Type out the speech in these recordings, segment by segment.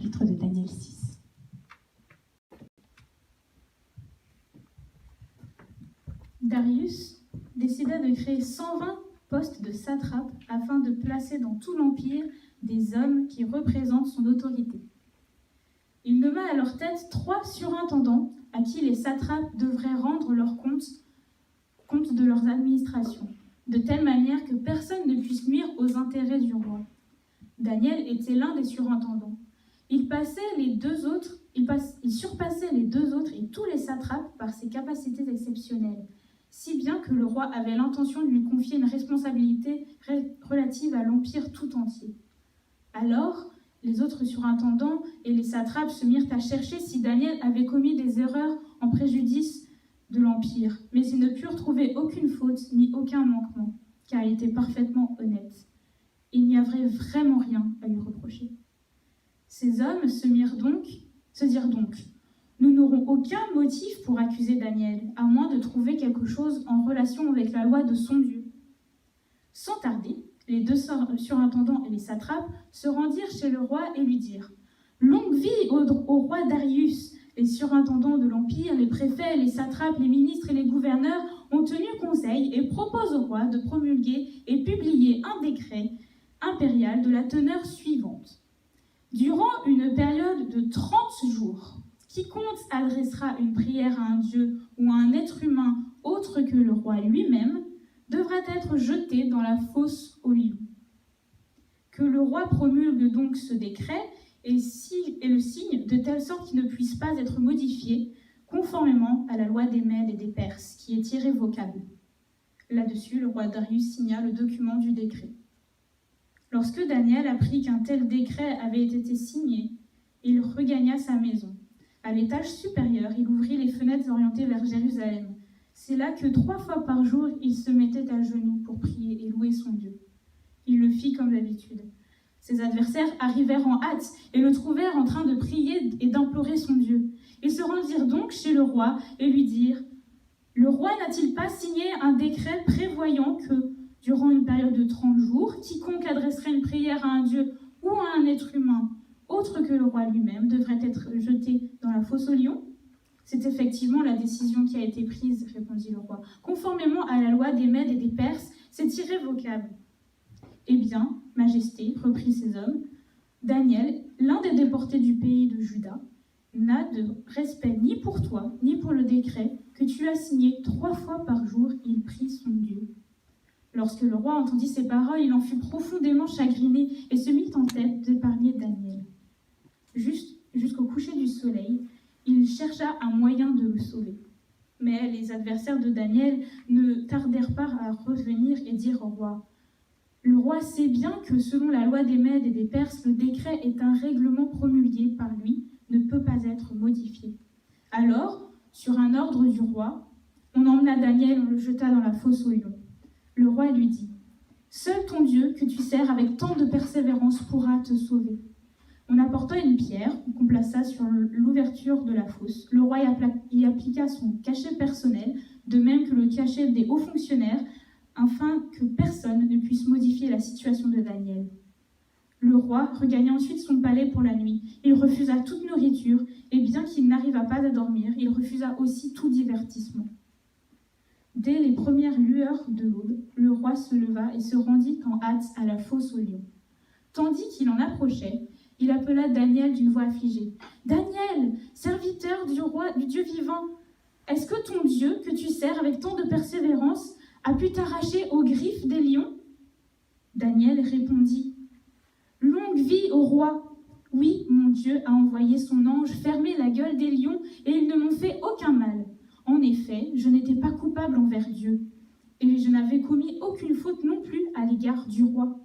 chapitre de Daniel 6. Darius décida de créer 120 postes de satrape afin de placer dans tout l'empire des hommes qui représentent son autorité. Il nomma à leur tête 3 surintendants à qui les satrapes devraient rendre leur compte de leurs administrations, de telle manière que personne ne puisse nuire aux intérêts du roi. Daniel était l'un des surintendants. Il surpassait les 2 autres et tous les satrapes par ses capacités exceptionnelles, si bien que le roi avait l'intention de lui confier une responsabilité relative à l'empire tout entier. Alors, les autres surintendants et les satrapes se mirent à chercher si Daniel avait commis des erreurs en préjudice de l'empire, mais ils ne purent trouver aucune faute ni aucun manquement, car il était parfaitement honnête. Il n'y avait vraiment rien à lui reprocher. Ces hommes se dirent donc, nous n'aurons aucun motif pour accuser Daniel, à moins de trouver quelque chose en relation avec la loi de son Dieu. Sans tarder, les 2 surintendants et les satrapes se rendirent chez le roi et lui dirent « Longue vie au roi Darius !» Les surintendants de l'Empire, les préfets, les satrapes, les ministres et les gouverneurs ont tenu conseil et proposent au roi de promulguer et publier un décret impérial de la teneur suivante. Durant une période de 30 jours, quiconque adressera une prière à un dieu ou à un être humain autre que le roi lui-même devra être jeté dans la fosse aux lions. Que le roi promulgue donc ce décret et le signe de telle sorte qu'il ne puisse pas être modifié, conformément à la loi des Mèdes et des Perses, qui est irrévocable. Là-dessus, le roi Darius signa le document du décret. Lorsque Daniel apprit qu'un tel décret avait été signé, il regagna sa maison. À l'étage supérieur, il ouvrit les fenêtres orientées vers Jérusalem. C'est là que 3 fois par jour, il se mettait à genoux pour prier et louer son Dieu. Il le fit comme d'habitude. Ses adversaires arrivèrent en hâte et le trouvèrent en train de prier et d'implorer son Dieu. Ils se rendirent donc chez le roi et lui dirent « Le roi n'a-t-il pas signé un décret prévoyant que, durant une période de 30 jours, quiconque adresserait une prière à un dieu ou à un être humain autre que le roi lui-même devrait être jeté dans la fosse aux lions ? C'est effectivement la décision qui a été prise, répondit le roi. Conformément à la loi des Mèdes et des Perses, c'est irrévocable. Eh bien, Majesté, reprit ces hommes, Daniel, l'un des déportés du pays de Juda, n'a de respect ni pour toi, ni pour le décret que tu as signé 3 fois par jour, il prie son Dieu. Lorsque le roi entendit ces paroles, il en fut profondément chagriné et se mit en tête d'épargner Daniel. Jusqu'au coucher du soleil, il chercha un moyen de le sauver. Mais les adversaires de Daniel ne tardèrent pas à revenir et dire au roi « Le roi sait bien que selon la loi des Mèdes et des Perses, le décret est un règlement promulgué par lui, ne peut pas être modifié. » Alors, sur un ordre du roi, on emmena Daniel et on le jeta dans la fosse aux lions. Le roi lui dit « Seul ton Dieu, que tu sers avec tant de persévérance, pourra te sauver. » On apporta une pierre qu'on plaça sur l'ouverture de la fosse. Le roi y appliqua son cachet personnel, de même que le cachet des hauts fonctionnaires, afin que personne ne puisse modifier la situation de Daniel. Le roi regagna ensuite son palais pour la nuit. Il refusa toute nourriture, et bien qu'il n'arrivât pas à dormir, il refusa aussi tout divertissement. Dès les premières lueurs de l'aube, le roi se leva et se rendit en hâte à la fosse aux lions. Tandis qu'il en approchait, il appela Daniel d'une voix affligée. « Daniel, serviteur du Dieu vivant, est-ce que ton Dieu, que tu sers avec tant de persévérance, a pu t'arracher aux griffes des lions ?» Daniel répondit « Longue vie au roi. Oui, mon Dieu a envoyé son ange fermer la gueule des lions et ils ne m'ont fait aucun mal. En effet, je n'étais pas coupable envers Dieu et je n'avais commis aucune faute non plus à l'égard du roi. »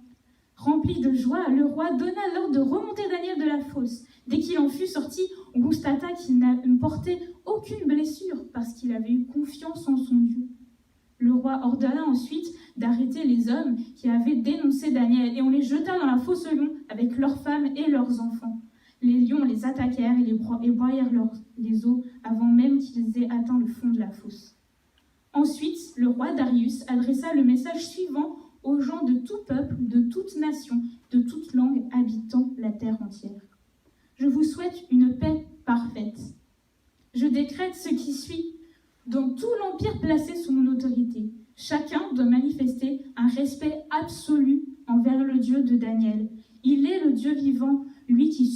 Rempli de joie, le roi donna l'ordre de remonter Daniel de la fosse. Dès qu'il en fut sorti, on constata qu'il ne portait aucune blessure parce qu'il avait eu confiance en son Dieu. Le roi ordonna ensuite d'arrêter les hommes qui avaient dénoncé Daniel et on les jeta dans la fosse aux lions avec leurs femmes et leurs enfants. Les lions les attaquèrent et broyèrent les os avant même qu'ils aient atteint le fond de la fosse. Ensuite, le roi Darius adressa le message suivant aux gens de tout peuple, de toute nation, de toute langue habitant la terre entière. Je vous souhaite une paix parfaite. Je décrète ce qui suit. Dans tout l'empire placé sous mon autorité, chacun doit manifester un respect absolu envers le Dieu de Daniel. Il est le Dieu vivant, lui qui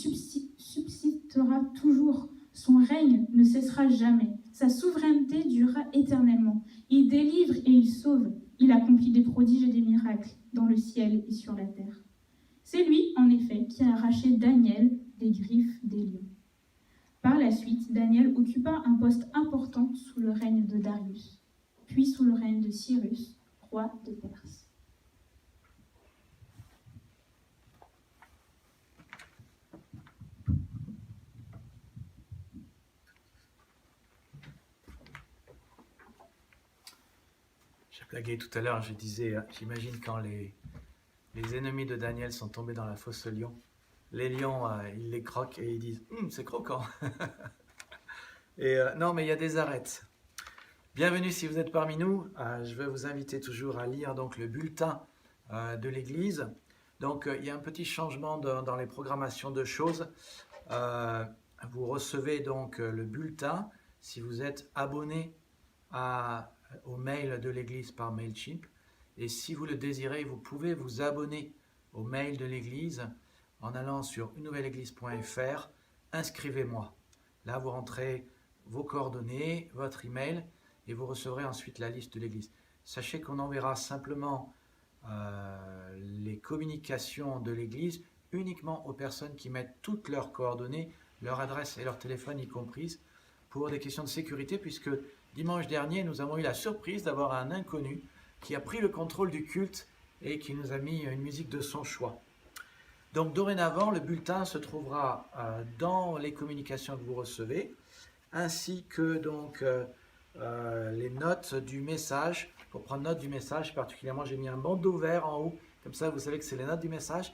subsistera toujours. Son règne ne cessera jamais. Sa souveraineté durera éternellement. Il délivre et il sauve. Il accomplit des prodiges et des miracles dans le ciel et sur la terre. C'est lui, en effet, qui a arraché Daniel des griffes des lions. Par la suite, Daniel occupa un poste important sous le règne de Darius, puis sous le règne de Cyrus, roi de Perse. J'ai blagué tout à l'heure, je disais, j'imagine quand les ennemis de Daniel sont tombés dans la fosse aux lions, les lions, ils les croquent et ils disent « c'est croquant !» Et non, mais il y a des arêtes. Bienvenue si vous êtes parmi nous. Je vais vous inviter toujours à lire donc, le bulletin de l'Église. Donc, il y a un petit changement dans les programmations de choses. Vous recevez donc le bulletin si vous êtes abonné au mail de l'Église par MailChimp. Et si vous le désirez, vous pouvez vous abonner au mail de l'Église en allant sur unenouvelle-église.fr, inscrivez-moi. Là, vous rentrez vos coordonnées, votre email, et vous recevrez ensuite la liste de l'Église. Sachez qu'on enverra simplement les communications de l'Église uniquement aux personnes qui mettent toutes leurs coordonnées, leur adresse et leur téléphone y comprises, pour des questions de sécurité, puisque dimanche dernier, nous avons eu la surprise d'avoir un inconnu qui a pris le contrôle du culte et qui nous a mis une musique de son choix. Donc dorénavant, le bulletin se trouvera dans les communications que vous recevez, ainsi que donc les notes du message. Pour prendre note du message, particulièrement, j'ai mis un bandeau vert en haut, comme ça vous savez que c'est les notes du message.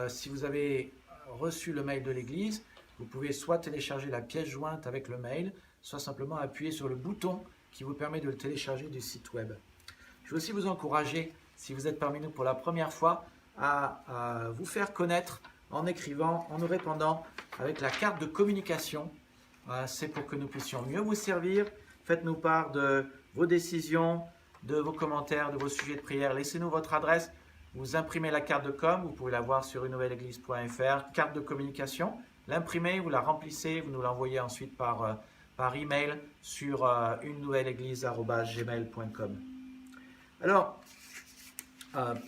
Si vous avez reçu le mail de l'Église, vous pouvez soit télécharger la pièce jointe avec le mail, soit simplement appuyer sur le bouton qui vous permet de le télécharger du site web. Je veux aussi vous encourager, si vous êtes parmi nous pour la première fois, à vous faire connaître en écrivant, en nous répondant avec la carte de communication. C'est pour que nous puissions mieux vous servir. Faites-nous part de vos décisions, de vos commentaires, de vos sujets de prière. Laissez-nous votre adresse. Vous imprimez la carte de com, vous pouvez la voir sur unenouvelle-église.fr, carte de communication. L'imprimez, vous la remplissez, vous nous l'envoyez ensuite par email sur unenouvelle-église@gmail.com. Alors,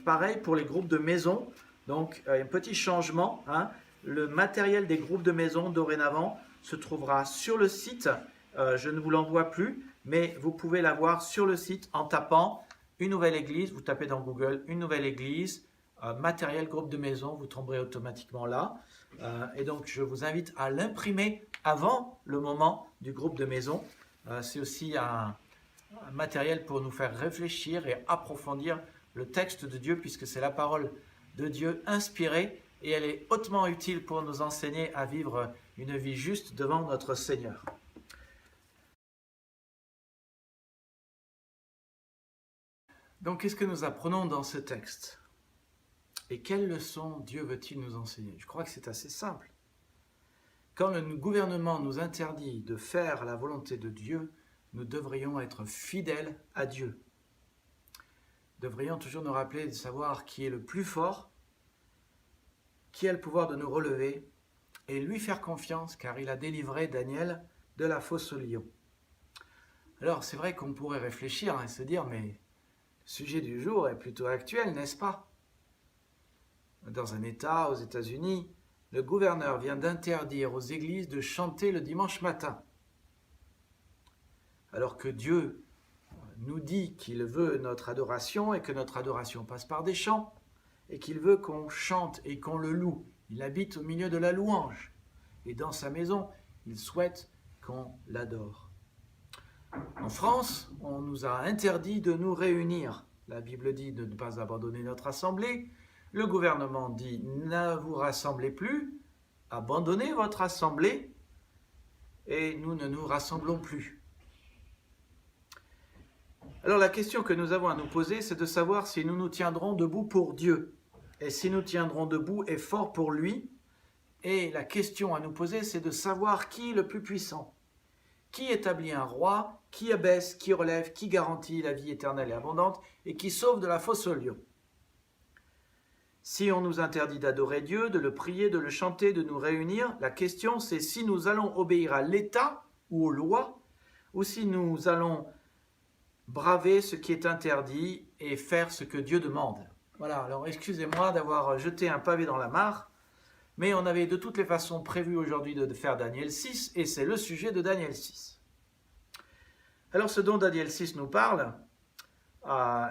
pareil pour les groupes de maison, donc un petit changement, hein. Le matériel des groupes de maison dorénavant se trouvera sur le site, je ne vous l'envoie plus, mais vous pouvez l'avoir sur le site en tapant Une Nouvelle Église, vous tapez dans Google Une Nouvelle Église, matériel groupe de maison, vous tomberez automatiquement là, et donc je vous invite à l'imprimer avant le moment du groupe de maison. C'est aussi un matériel pour nous faire réfléchir et approfondir le texte de Dieu, puisque c'est la parole de Dieu inspirée et elle est hautement utile pour nous enseigner à vivre une vie juste devant notre Seigneur. Donc, qu'est-ce que nous apprenons dans ce texte? Et quelles leçons Dieu veut-il nous enseigner? Je crois que c'est assez simple. Quand le gouvernement nous interdit de faire la volonté de Dieu, nous devrions être fidèles à Dieu. Nous devrions toujours nous rappeler de savoir qui est le plus fort, qui a le pouvoir de nous relever, et lui faire confiance, car il a délivré Daniel de la fosse aux lions. Alors, c'est vrai qu'on pourrait réfléchir et se dire, mais le sujet du jour est plutôt actuel, n'est-ce pas? Dans un État, aux États-Unis, le gouverneur vient d'interdire aux églises de chanter le dimanche matin. Alors que Dieu nous dit qu'il veut notre adoration et que notre adoration passe par des chants et qu'il veut qu'on chante et qu'on le loue. Il habite au milieu de la louange et dans sa maison, il souhaite qu'on l'adore. En France, on nous a interdit de nous réunir. La Bible dit de ne pas abandonner notre assemblée. Le gouvernement dit ne vous rassemblez plus, abandonnez votre assemblée et nous ne nous rassemblons plus. Alors la question que nous avons à nous poser, c'est de savoir si nous nous tiendrons debout pour Dieu. Et si nous tiendrons debout et fort pour lui, Et la question à nous poser, c'est de savoir qui est le plus puissant. Qui établit un roi, qui abaisse, qui relève, qui garantit la vie éternelle et abondante, et qui sauve de la fosse au lion. Si on nous interdit d'adorer Dieu, de le prier, de le chanter, de nous réunir, la question c'est si nous allons obéir à l'État ou aux lois, ou si nous allons braver ce qui est interdit et faire ce que Dieu demande. Voilà, alors excusez-moi d'avoir jeté un pavé dans la mare, mais on avait de toutes les façons prévu aujourd'hui de faire Daniel 6, et c'est le sujet de Daniel 6. Alors ce dont Daniel 6 nous parle,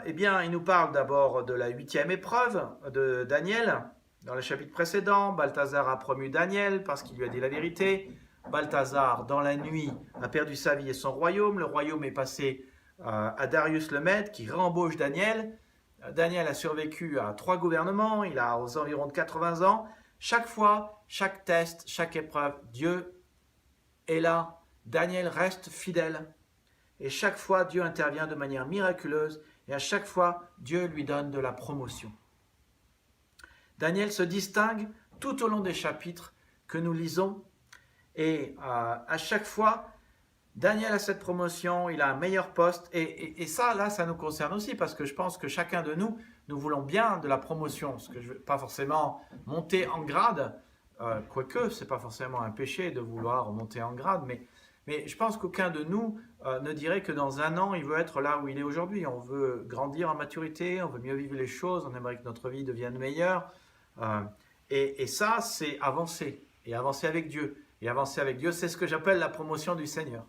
eh bien, il nous parle d'abord de la 8e épreuve de Daniel. Dans le chapitre précédent, Balthazar a promu Daniel parce qu'il lui a dit la vérité. Balthazar, dans la nuit, a perdu sa vie et son royaume. Le royaume est passé à Darius le Mède qui réembauche Daniel. Daniel a survécu à 3 gouvernements, il a aux environs de 80 ans. Chaque fois, chaque test, chaque épreuve, Dieu est là. Daniel reste fidèle. Et chaque fois, Dieu intervient de manière miraculeuse et à chaque fois, Dieu lui donne de la promotion. Daniel se distingue tout au long des chapitres que nous lisons et à chaque fois, Daniel a cette promotion, il a un meilleur poste et ça, là, ça nous concerne aussi parce que je pense que chacun de nous, nous voulons bien de la promotion. Parce que je ne veux pas forcément monter en grade, quoique ce n'est pas forcément un péché de vouloir monter en grade, mais je pense qu'aucun de nous ne dirait que dans un an, il veut être là où il est aujourd'hui. On veut grandir en maturité, on veut mieux vivre les choses, on aimerait que notre vie devienne meilleure. Et ça, c'est avancer, et avancer avec Dieu. Et avancer avec Dieu, c'est ce que j'appelle la promotion du Seigneur.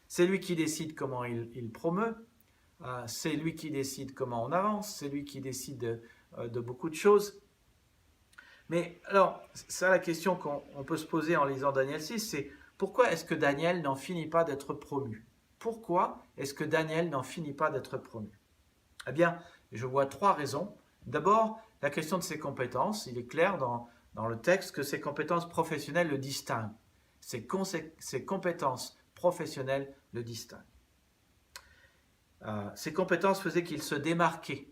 C'est lui qui décide comment il promeut, c'est lui qui décide comment on avance, c'est lui qui décide de beaucoup de choses. Mais alors, ça la question qu'on peut se poser en lisant Daniel 6, c'est pourquoi est-ce que Daniel n'en finit pas d'être promu? Pourquoi est-ce que Daniel n'en finit pas d'être promu? Eh bien, je vois 3 raisons. D'abord, la question de ses compétences. Il est clair dans le texte que ses compétences professionnelles le distinguent. Ses compétences professionnelles le distinguent. Ses compétences faisaient qu'il se démarquait.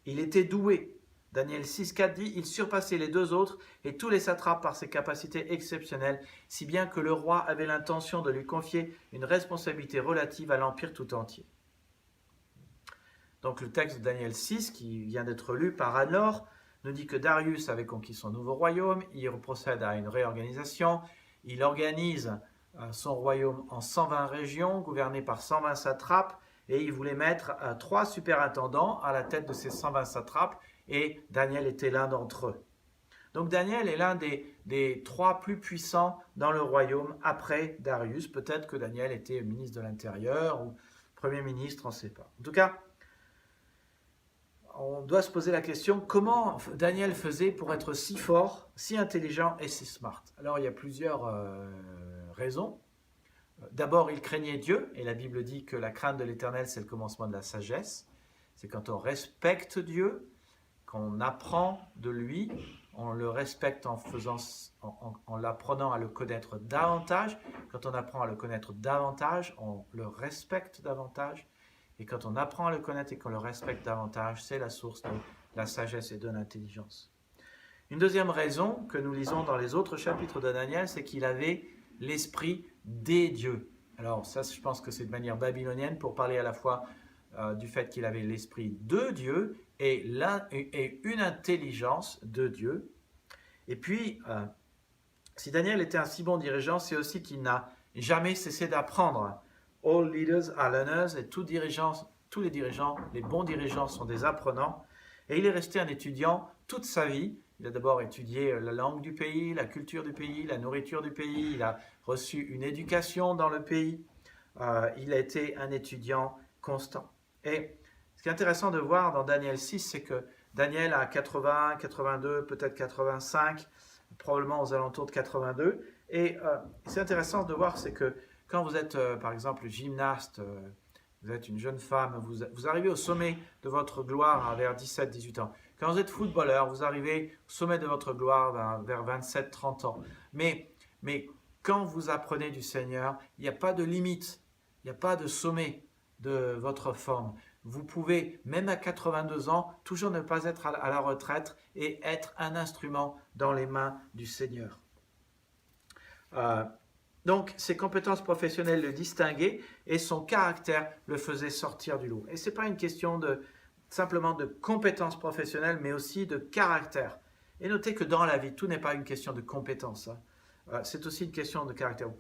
Il était doué. Daniel 6,4 dit « Il surpassait les 2 autres et tous les satrapes par ses capacités exceptionnelles, si bien que le roi avait l'intention de lui confier une responsabilité relative à l'empire tout entier. » Donc le texte de Daniel 6, qui vient d'être lu par Anor, nous dit que Darius avait conquis son nouveau royaume, il procède à une réorganisation, il organise son royaume en 120 régions, gouvernées par 120 satrapes, et il voulait mettre 3 superintendants à la tête de ces 120 satrapes, et Daniel était l'un d'entre eux. Donc Daniel est l'un des 3 plus puissants dans le royaume après Darius. Peut-être que Daniel était ministre de l'Intérieur ou Premier ministre, on ne sait pas. En tout cas, on doit se poser la question, comment Daniel faisait pour être si fort, si intelligent et si smart? Alors il y a plusieurs raisons. D'abord, il craignait Dieu, et la Bible dit que la crainte de l'Éternel, c'est le commencement de la sagesse. C'est quand on respecte Dieu, qu'on apprend de lui, on le respecte en l'apprenant à le connaître davantage. Quand on apprend à le connaître davantage, on le respecte davantage. Et quand on apprend à le connaître et qu'on le respecte davantage, c'est la source de la sagesse et de l'intelligence. Une deuxième raison que nous lisons dans les autres chapitres de Daniel, c'est qu'il avait l'esprit des dieux. Alors ça, je pense que c'est de manière babylonienne pour parler à la fois du fait qu'il avait l'esprit de Dieu et une intelligence de Dieu. Et puis, si Daniel était un si bon dirigeant, c'est aussi qu'il n'a jamais cessé d'apprendre. All leaders are learners, et tous les dirigeants, les bons dirigeants sont des apprenants. Et il est resté un étudiant toute sa vie. Il a d'abord étudié la langue du pays, la culture du pays, la nourriture du pays. Il a reçu une éducation dans le pays. Il a été un étudiant constant. Et ce qui est intéressant de voir dans Daniel 6, c'est que Daniel a 80, 82, peut-être 85, probablement aux alentours de 82. Et c'est intéressant de voir, c'est que quand vous êtes, par exemple, gymnaste, vous êtes une jeune femme, vous arrivez au sommet de votre gloire vers 17-18 ans. Quand vous êtes footballeur, vous arrivez au sommet de votre gloire vers 27-30 ans. Mais quand vous apprenez du Seigneur, il n'y a pas de limite, il n'y a pas de sommet de votre forme. Vous pouvez, même à 82 ans, toujours ne pas être à la retraite et être un instrument dans les mains du Seigneur. Donc, ses compétences professionnelles le distinguaient et son caractère le faisait sortir du lot. Et ce n'est pas une question simplement de compétences professionnelles, mais aussi de caractère. Et notez que dans la vie, tout n'est pas une question de compétences. C'est aussi une question de caractère.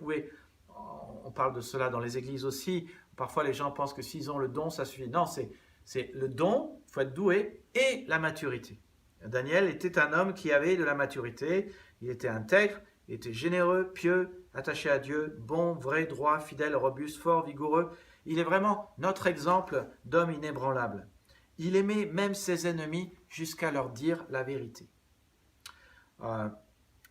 On parle de cela dans les églises aussi. Parfois, les gens pensent que s'ils ont le don, ça suffit. Non, c'est le don, il faut être doué, et la maturité. Daniel était un homme qui avait de la maturité. Il était intègre, il était généreux, pieux, attaché à Dieu, bon, vrai, droit, fidèle, robuste, fort, vigoureux. Il est vraiment notre exemple d'homme inébranlable. Il aimait même ses ennemis jusqu'à leur dire la vérité.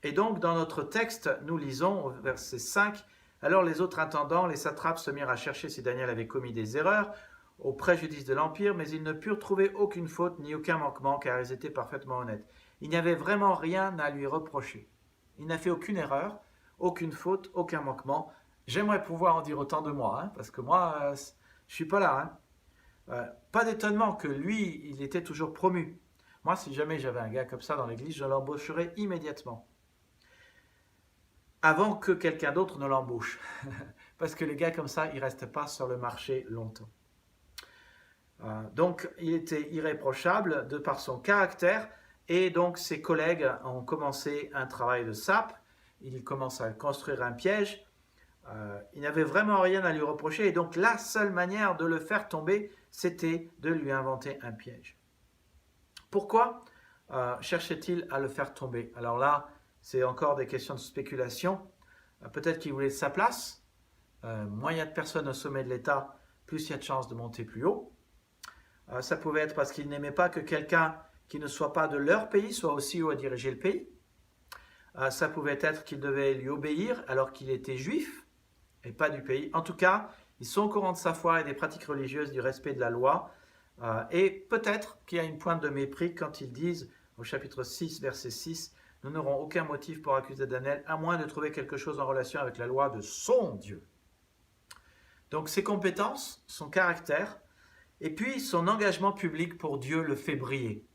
Et donc, dans notre texte, nous lisons au verset 5, « Alors les autres intendants, les satrapes, se mirent à chercher si Daniel avait commis des erreurs au préjudice de l'Empire, mais ils ne purent trouver aucune faute ni aucun manquement, car ils étaient parfaitement honnêtes. Il n'y avait vraiment rien à lui reprocher. Il n'a fait aucune erreur, aucune faute, aucun manquement. J'aimerais pouvoir en dire autant de moi, parce que moi, je ne suis pas là. Pas d'étonnement que lui, il était toujours promu. Moi, si jamais j'avais un gars comme ça dans l'église, je l'embaucherais immédiatement. Avant que quelqu'un d'autre ne l'embauche. Parce que les gars comme ça, ils ne restent pas sur le marché longtemps. Donc, il était irréprochable de par son caractère. Et donc, ses collègues ont commencé un travail de sape. Ils commencent à construire un piège. Il n'avait vraiment rien à lui reprocher. Et donc, la seule manière de le faire tomber, c'était de lui inventer un piège. Pourquoi cherchait-il à le faire tomber? Alors là, c'est encore des questions de spéculation. Peut-être qu'il voulait sa place. Moins il y a de personnes au sommet de l'État, plus il y a de chances de monter plus haut. Ça pouvait être parce qu'il n'aimait pas que quelqu'un qui ne soit pas de leur pays soit aussi haut à diriger le pays. Ça pouvait être qu'il devait lui obéir alors qu'il était juif et pas du pays. En tout cas, ils sont au courant de sa foi et des pratiques religieuses, du respect de la loi. Et peut-être qu'il y a une pointe de mépris quand ils disent au chapitre 6, verset 6, « Nous n'aurons aucun motif pour accuser Daniel, à moins de trouver quelque chose en relation avec la loi de son Dieu. » Donc ses compétences, son caractère, et puis son engagement public pour Dieu le fait briller.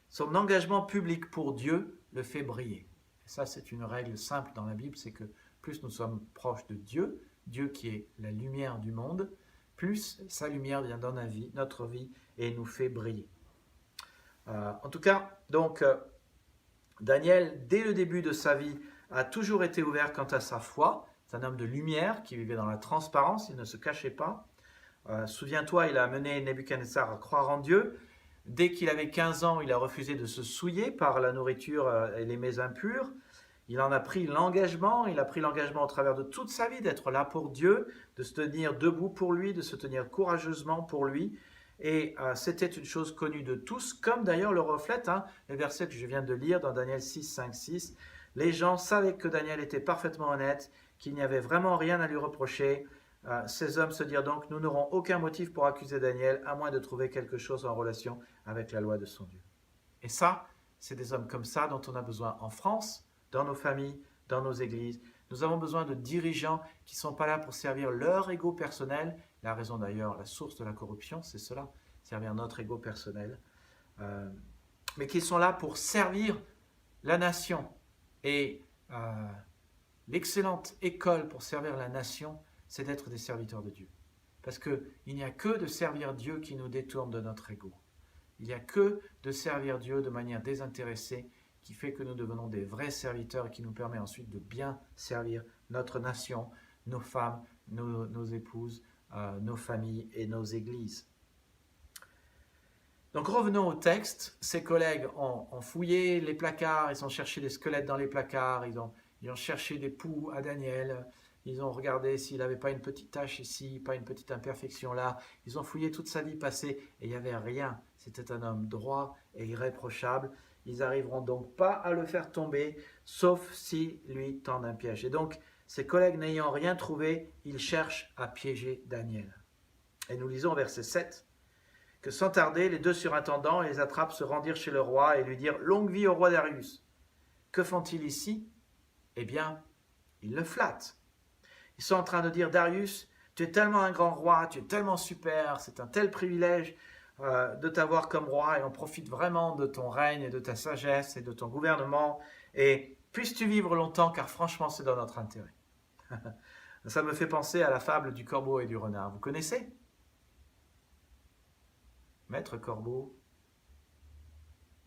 Son engagement public pour Dieu le fait briller. Et ça, c'est une règle simple dans la Bible, c'est que plus nous sommes proches de Dieu, Dieu qui est la lumière du monde, plus sa lumière vient dans notre vie et nous fait briller. En tout cas, donc, Daniel, dès le début de sa vie, a toujours été ouvert quant à sa foi. C'est un homme de lumière qui vivait dans la transparence, il ne se cachait pas. Souviens-toi, il a amené Nebuchadnezzar à croire en Dieu. Dès qu'il avait 15 ans, il a refusé de se souiller par la nourriture et les mets impurs. Il en a pris l'engagement, il a pris l'engagement au travers de toute sa vie d'être là pour Dieu, de se tenir debout pour lui, de se tenir courageusement pour lui. Et c'était une chose connue de tous, comme d'ailleurs le reflète le verset que je viens de lire dans Daniel 6, 5, 6. Les gens savaient que Daniel était parfaitement honnête, qu'il n'y avait vraiment rien à lui reprocher. Ces hommes se dirent donc, nous n'aurons aucun motif pour accuser Daniel, à moins de trouver quelque chose en relation avec la loi de son Dieu. Et ça, c'est des hommes comme ça dont on a besoin en France, dans nos familles, dans nos églises. Nous avons besoin de dirigeants qui ne sont pas là pour servir leur ego personnel. La raison d'ailleurs, la source de la corruption, c'est cela, servir notre ego personnel. Mais qui sont là pour servir la nation. Et l'excellente école pour servir la nation, c'est d'être des serviteurs de Dieu. Parce qu'il n'y a que de servir Dieu qui nous détourne de notre ego. Il n'y a que de servir Dieu de manière désintéressée qui fait que nous devenons des vrais serviteurs et qui nous permet ensuite de bien servir notre nation, nos femmes, nos épouses, nos familles et nos églises. Donc revenons au texte. Ses collègues ont fouillé les placards, ils ont cherché des squelettes dans les placards, ils ont cherché des poux à Daniel, ils ont regardé s'il n'avait pas une petite tache ici, pas une petite imperfection là. Ils ont fouillé toute sa vie passée et il n'y avait rien. C'était un homme droit et irréprochable. Ils n'arriveront donc pas à le faire tomber, sauf s'ils lui tendent un piège. Et donc, ses collègues n'ayant rien trouvé, ils cherchent à piéger Daniel. Et nous lisons au verset 7, que sans tarder, les deux surintendants et les attrapes se rendirent chez le roi et lui dirent « Longue vie au roi Darius !» Que font-ils ici? Eh bien, ils le flattent. Ils sont en train de dire « Darius, tu es tellement un grand roi, tu es tellement super, c'est un tel privilège de t'avoir comme roi et on profite vraiment de ton règne et de ta sagesse et de ton gouvernement et Puisses-tu vivre longtemps, car franchement, c'est dans notre intérêt. Ça me fait penser à la fable du corbeau et du renard. Vous connaissez? Maître corbeau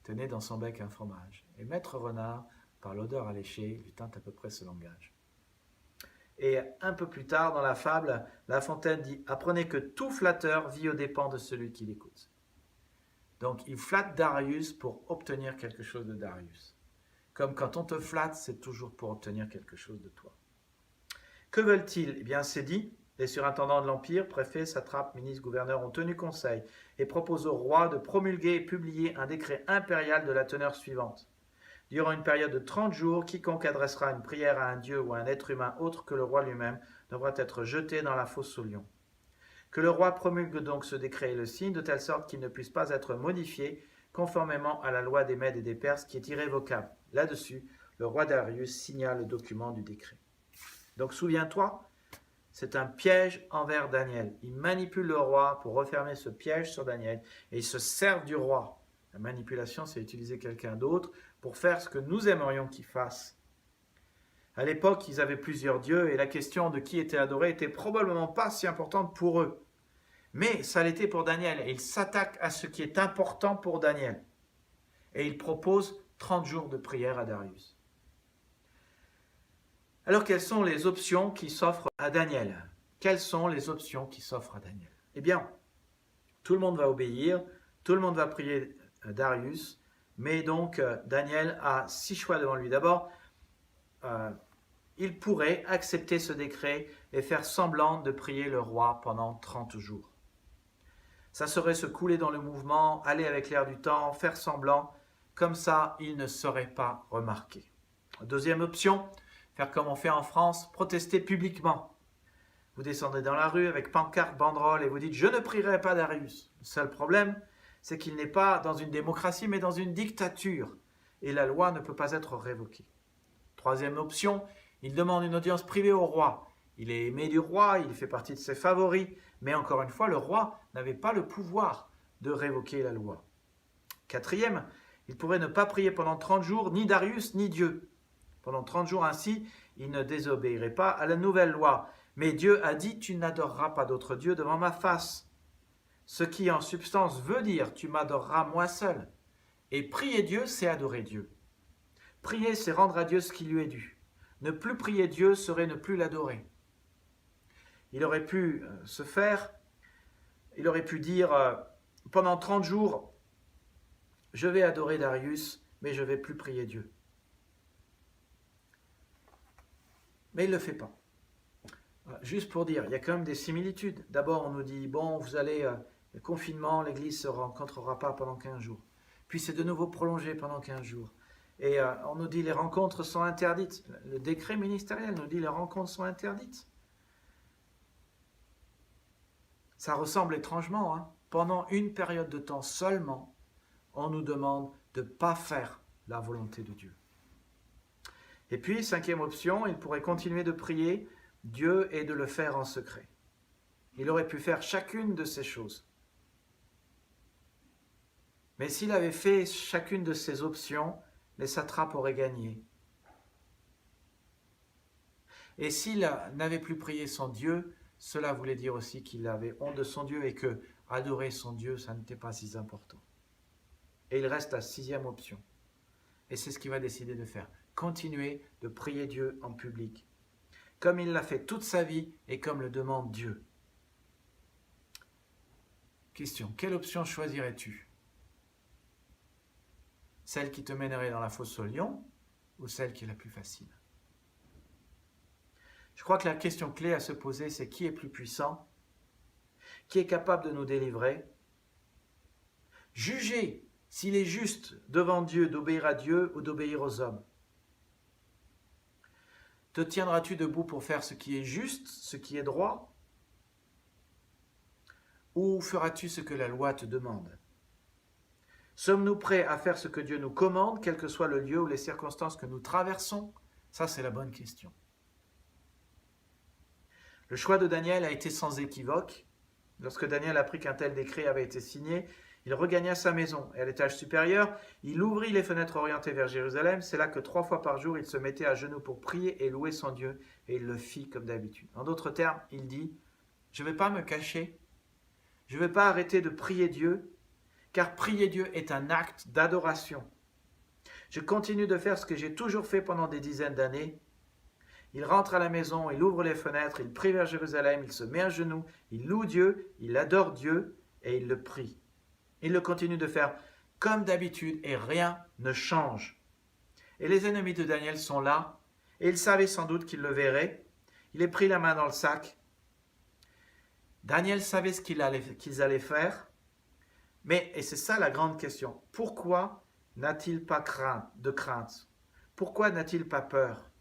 tenait dans son bec un fromage, et Maître renard, par l'odeur alléchée, lui tint à peu près ce langage. Et un peu plus tard dans la fable, La Fontaine dit « Apprenez que tout flatteur vit aux dépens de celui qui l'écoute. » Donc il flatte Darius pour obtenir quelque chose de Darius. Comme quand on te flatte, c'est toujours pour obtenir quelque chose de toi. Que veulent-ils? Eh bien c'est dit, les surintendants de l'Empire, préfets, satrapes, ministres, gouverneurs ont tenu conseil et proposent au roi de promulguer et publier un décret impérial de la teneur suivante. Durant une période de 30 jours, quiconque adressera une prière à un dieu ou à un être humain autre que le roi lui-même devra être jeté dans la fosse aux lions. Que le roi promulgue donc ce décret et le signe de telle sorte qu'il ne puisse pas être modifié conformément à la loi des Mèdes et des Perses qui est irrévocable. Là-dessus, le roi Darius signa le document du décret. Donc souviens-toi, c'est un piège envers Daniel. Il manipule le roi pour refermer ce piège sur Daniel et il se sert du roi. La manipulation, c'est utiliser quelqu'un d'autre pour faire ce que nous aimerions qu'il fasse. À l'époque, ils avaient plusieurs dieux et la question de qui était adoré était probablement pas si importante pour eux. Mais ça l'était pour Daniel et il s'attaque à ce qui est important pour Daniel. Et il propose 30 jours de prière à Darius. Alors, quelles sont les options qui s'offrent à Daniel? Quelles sont les options qui s'offrent à Daniel? Eh bien, tout le monde va obéir, tout le monde va prier Darius, mais donc Daniel a 6 choix devant lui. D'abord, il pourrait accepter ce décret et faire semblant de prier le roi pendant 30 jours. Ça serait se couler dans le mouvement, aller avec l'air du temps, faire semblant, comme ça il ne serait pas remarqué. Deuxième option, faire comme on fait en France, protester publiquement. Vous descendez dans la rue avec pancarte, banderole et vous dites « Je ne prierai pas Darius ». Le seul problème, c'est qu'il n'est pas dans une démocratie, mais dans une dictature. Et la loi ne peut pas être révoquée. Troisième option, il demande une audience privée au roi. Il est aimé du roi, il fait partie de ses favoris. Mais encore une fois, le roi n'avait pas le pouvoir de révoquer la loi. Quatrième, il pourrait ne pas prier pendant 30 jours, ni Darius, ni Dieu. Pendant 30 jours ainsi, il ne désobéirait pas à la nouvelle loi. Mais Dieu a dit « Tu n'adoreras pas d'autre Dieu devant ma face ». Ce qui en substance veut dire « Tu m'adoreras moi seul ». Et prier Dieu, c'est adorer Dieu. Prier, c'est rendre à Dieu ce qui lui est dû. Ne plus prier Dieu serait ne plus l'adorer. Il aurait pu se faire, il aurait pu dire pendant 30 jours, je vais adorer Darius, mais je ne vais plus prier Dieu. Mais il ne le fait pas. Juste pour dire, il y a quand même des similitudes. D'abord, on nous dit, bon, vous allez, le confinement, l'église ne se rencontrera pas pendant 15 jours. Puis c'est de nouveau prolongé pendant 15 jours. Et on nous dit, les rencontres sont interdites. Le décret ministériel nous dit, les rencontres sont interdites. Ça ressemble étrangement, hein. Pendant une période de temps seulement, on nous demande de ne pas faire la volonté de Dieu. Et puis, cinquième option, il pourrait continuer de prier Dieu et de le faire en secret. Il aurait pu faire chacune de ces choses. Mais s'il avait fait chacune de ces options, les satrapes auraient gagné. Et s'il n'avait plus prié son Dieu, cela voulait dire aussi qu'il avait honte de son Dieu et que adorer son Dieu, ça n'était pas si important. Et il reste la sixième option. Et c'est ce qu'il va décider de faire. Continuer de prier Dieu en public, comme il l'a fait toute sa vie et comme le demande Dieu. Question, quelle option choisirais-tu? Celle qui te mènerait dans la fosse aux lions ou celle qui est la plus facile? Je crois que la question clé à se poser, c'est qui est plus puissant? Qui est capable de nous délivrer? Juger s'il est juste devant Dieu d'obéir à Dieu ou d'obéir aux hommes. Te tiendras-tu debout pour faire ce qui est juste, ce qui est droit? Ou feras-tu ce que la loi te demande? Sommes-nous prêts à faire ce que Dieu nous commande, quel que soit le lieu ou les circonstances que nous traversons? Ça, c'est la bonne question. Le choix de Daniel a été sans équivoque. Lorsque Daniel apprit qu'un tel décret avait été signé, Il regagna sa maison et à l'étage supérieur, il ouvrit les fenêtres orientées vers Jérusalem. C'est là que 3 fois par jour, il se mettait à genoux pour prier et louer son Dieu, et il le fit comme d'habitude. En d'autres termes, il dit, je ne vais pas me cacher, je ne vais pas arrêter de prier Dieu, car prier Dieu est un acte d'adoration. Je continue de faire ce que j'ai toujours fait pendant des dizaines d'années. Il rentre à la maison, il ouvre les fenêtres, il prie vers Jérusalem, il se met à genoux, il loue Dieu, il adore Dieu et il le prie. Il le continue de faire comme d'habitude et rien ne change. Et les ennemis de Daniel sont là et ils savaient sans doute qu'ils le verraient. Il est pris la main dans le sac. Daniel savait ce qu'ils allaient faire. Mais, et c'est ça la grande question, pourquoi n'a-t-il pas de crainte? Pourquoi n'a-t-il pas peur?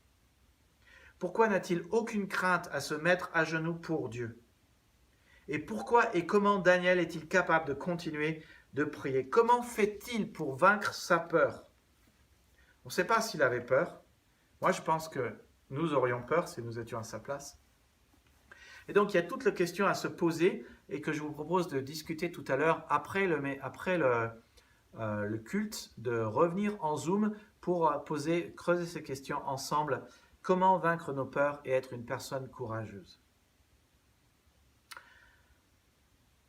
Pourquoi n'a-t-il aucune crainte à se mettre à genoux pour Dieu? Et pourquoi et comment Daniel est-il capable de continuer de prier? Comment fait-il pour vaincre sa peur? On ne sait pas s'il avait peur. Moi, je pense que nous aurions peur si nous étions à sa place. Et donc, il y a toute la question à se poser et que je vous propose de discuter tout à l'heure après le culte, de revenir en Zoom pour creuser ces questions ensemble. Comment vaincre nos peurs et être une personne courageuse?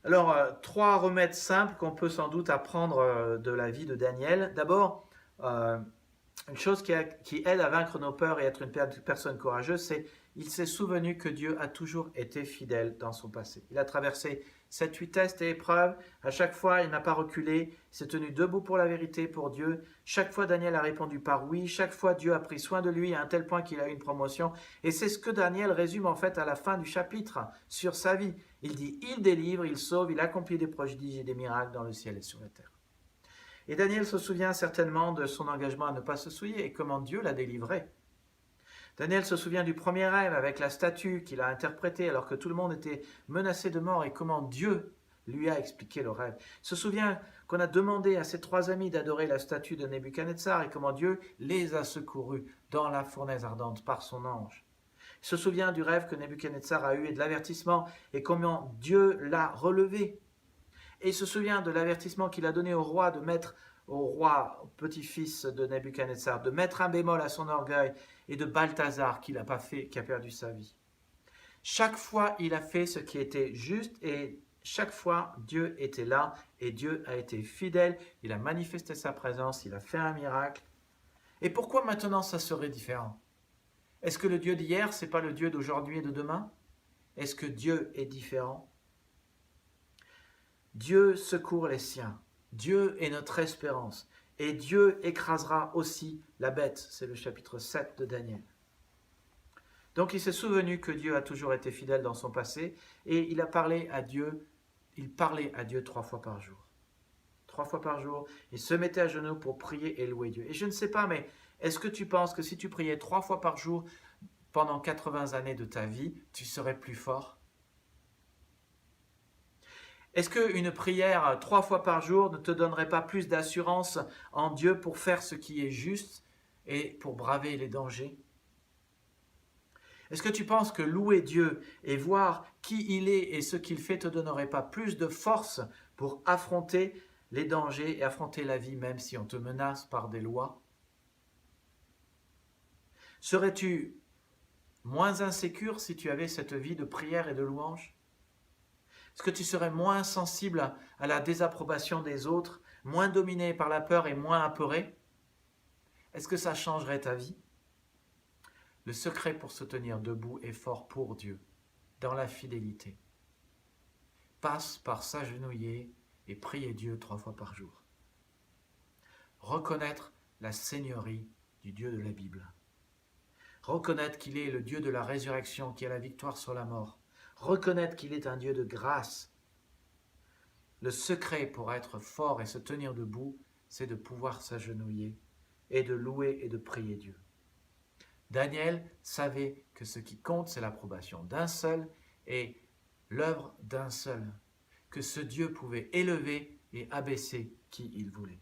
Alors, 3 remèdes simples qu'on peut sans doute apprendre de la vie de Daniel. D'abord, une chose qui aide à vaincre nos peurs et être une personne courageuse, c'est qu'il s'est souvenu que Dieu a toujours été fidèle dans son passé. Il a traversé 7-8 tests et épreuves. À chaque fois, il n'a pas reculé. Il s'est tenu debout pour la vérité, pour Dieu. Chaque fois, Daniel a répondu par oui. Chaque fois, Dieu a pris soin de lui à un tel point qu'il a eu une promotion. Et c'est ce que Daniel résume en fait à la fin du chapitre sur sa vie. Il dit, il délivre, il sauve, il accomplit des prodiges et des miracles dans le ciel et sur la terre. Et Daniel se souvient certainement de son engagement à ne pas se souiller et comment Dieu l'a délivré. Daniel se souvient du premier rêve avec la statue qu'il a interprétée alors que tout le monde était menacé de mort et comment Dieu lui a expliqué le rêve. Il se souvient qu'on a demandé à ses 3 amis d'adorer la statue de Nebuchadnezzar et comment Dieu les a secourus dans la fournaise ardente par son ange. Il se souvient du rêve que Nebuchadnezzar a eu et de l'avertissement et comment Dieu l'a relevé. Et il se souvient de l'avertissement qu'il a donné au roi de mettre au petit-fils de Nebuchadnezzar, de mettre un bémol à son orgueil, et de Balthazar qui n'a pas fait, qui a perdu sa vie. Chaque fois, il a fait ce qui était juste et chaque fois, Dieu était là et Dieu a été fidèle. Il a manifesté sa présence, il a fait un miracle. Et pourquoi maintenant ça serait différent? Est-ce que le Dieu d'hier, ce n'est pas le Dieu d'aujourd'hui et de demain? Est-ce que Dieu est différent? Dieu secourt les siens. Dieu est notre espérance. Et Dieu écrasera aussi la bête. C'est le chapitre 7 de Daniel. Donc il s'est souvenu que Dieu a toujours été fidèle dans son passé et il parlait à Dieu 3 fois par jour. 3 fois par jour, il se mettait à genoux pour prier et louer Dieu. Et je ne sais pas, mais est-ce que tu penses que si tu priais 3 fois par jour pendant 80 années de ta vie, tu serais plus fort? Est-ce qu'une prière 3 fois par jour ne te donnerait pas plus d'assurance en Dieu pour faire ce qui est juste et pour braver les dangers? Est-ce que tu penses que louer Dieu et voir qui il est et ce qu'il fait te donnerait pas plus de force pour affronter les dangers et affronter la vie même si on te menace par des lois? Serais-tu moins insécure si tu avais cette vie de prière et de louange? Est-ce que tu serais moins sensible à la désapprobation des autres, moins dominé par la peur et moins apeuré? Est-ce que ça changerait ta vie? Le secret pour se tenir debout et fort pour Dieu, dans la fidélité, passe par s'agenouiller et prier Dieu 3 fois par jour. Reconnaître la seigneurie du Dieu de la Bible. Reconnaître qu'il est le Dieu de la résurrection, qui a la victoire sur la mort. Reconnaître qu'il est un Dieu de grâce. Le secret pour être fort et se tenir debout, c'est de pouvoir s'agenouiller et de louer et de prier Dieu. Daniel savait que ce qui compte, c'est l'approbation d'un seul et l'œuvre d'un seul, que ce Dieu pouvait élever et abaisser qui il voulait.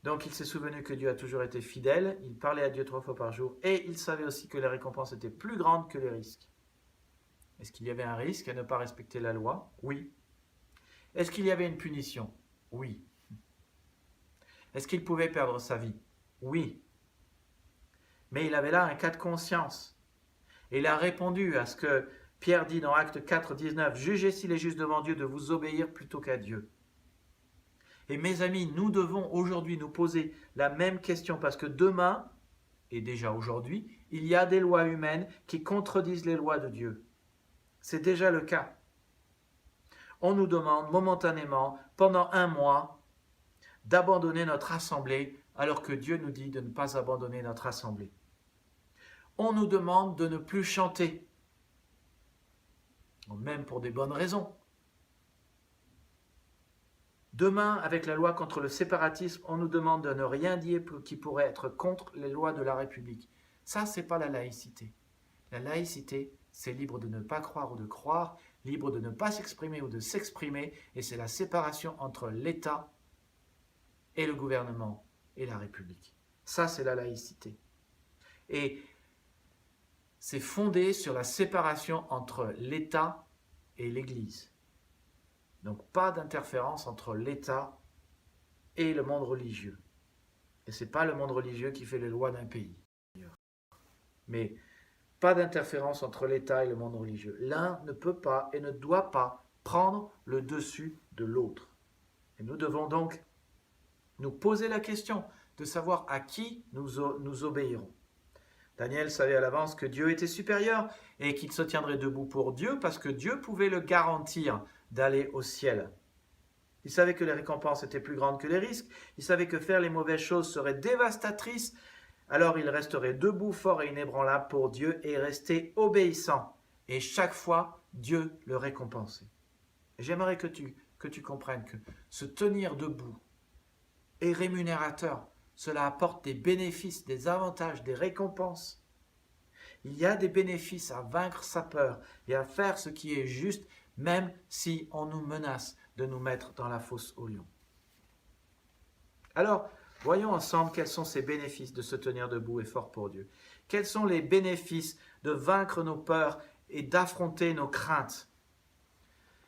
Donc il s'est souvenu que Dieu a toujours été fidèle, il parlait à Dieu 3 fois par jour et il savait aussi que les récompenses étaient plus grandes que les risques. Est-ce qu'il y avait un risque à ne pas respecter la loi? Oui. Est-ce qu'il y avait une punition? Oui. Est-ce qu'il pouvait perdre sa vie? Oui. Mais il avait là un cas de conscience. Et il a répondu à ce que Pierre dit dans Acte 4, 19, « Jugez s'il est juste devant Dieu de vous obéir plutôt qu'à Dieu. » Et mes amis, nous devons aujourd'hui nous poser la même question parce que demain, et déjà aujourd'hui, il y a des lois humaines qui contredisent les lois de Dieu. C'est déjà le cas. On nous demande momentanément, pendant un mois, d'abandonner notre assemblée alors que Dieu nous dit de ne pas abandonner notre assemblée. On nous demande de ne plus chanter, même pour des bonnes raisons. Demain, avec la loi contre le séparatisme, on nous demande de ne rien dire qui pourrait être contre les lois de la République. Ça, c'est pas la laïcité. La laïcité, c'est libre de ne pas croire ou de croire, libre de ne pas s'exprimer ou de s'exprimer, et c'est la séparation entre l'État et le gouvernement et la République. Ça, c'est la laïcité. Et c'est fondé sur la séparation entre l'État et l'Église. Donc pas d'interférence entre l'État et le monde religieux. Et ce n'est pas le monde religieux qui fait les lois d'un pays. Mais pas d'interférence entre l'État et le monde religieux. L'un ne peut pas et ne doit pas prendre le dessus de l'autre. Et nous devons donc nous poser la question de savoir à qui nous obéirons. Daniel savait à l'avance que Dieu était supérieur et qu'il se tiendrait debout pour Dieu parce que Dieu pouvait le garantir d'aller au ciel. Il savait que les récompenses étaient plus grandes que les risques. Il savait que faire les mauvaises choses serait dévastatrice. Alors il resterait debout, fort et inébranlable pour Dieu et restait obéissant. Et chaque fois, Dieu le récompensait. J'aimerais que tu comprennes que se tenir debout est rémunérateur. Cela apporte des bénéfices, des avantages, des récompenses. Il y a des bénéfices à vaincre sa peur et à faire ce qui est juste, même si on nous menace de nous mettre dans la fosse aux lions. Alors, voyons ensemble quels sont ces bénéfices de se tenir debout et fort pour Dieu. Quels sont les bénéfices de vaincre nos peurs et d'affronter nos craintes.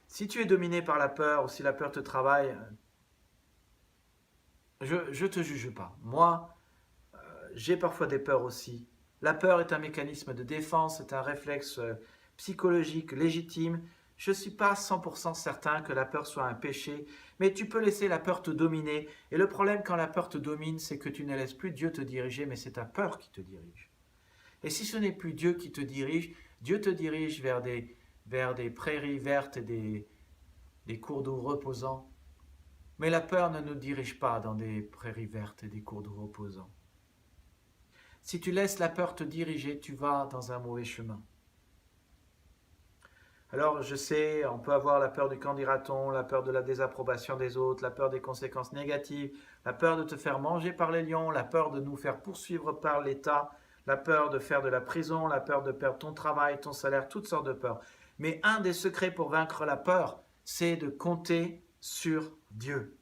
Si tu es dominé par la peur ou si la peur te travaille, je ne te juge pas. Moi, j'ai parfois des peurs aussi. La peur est un mécanisme de défense, c'est un réflexe psychologique légitime. Je ne suis pas 100% certain que la peur soit un péché, mais tu peux laisser la peur te dominer. Et le problème quand la peur te domine, c'est que tu ne laisses plus Dieu te diriger, mais c'est ta peur qui te dirige. Et si ce n'est plus Dieu qui te dirige, Dieu te dirige vers des prairies vertes et des cours d'eau reposants. Mais la peur ne nous dirige pas dans des prairies vertes et des cours d'eau reposants. Si tu laisses la peur te diriger, tu vas dans un mauvais chemin. Alors je sais, on peut avoir la peur du qu'en dira-t-on, la peur de la désapprobation des autres, la peur des conséquences négatives, la peur de te faire manger par les lions, la peur de nous faire poursuivre par l'État, la peur de faire de la prison, la peur de perdre ton travail, ton salaire, toutes sortes de peurs. Mais un des secrets pour vaincre la peur, c'est de compter sur Dieu.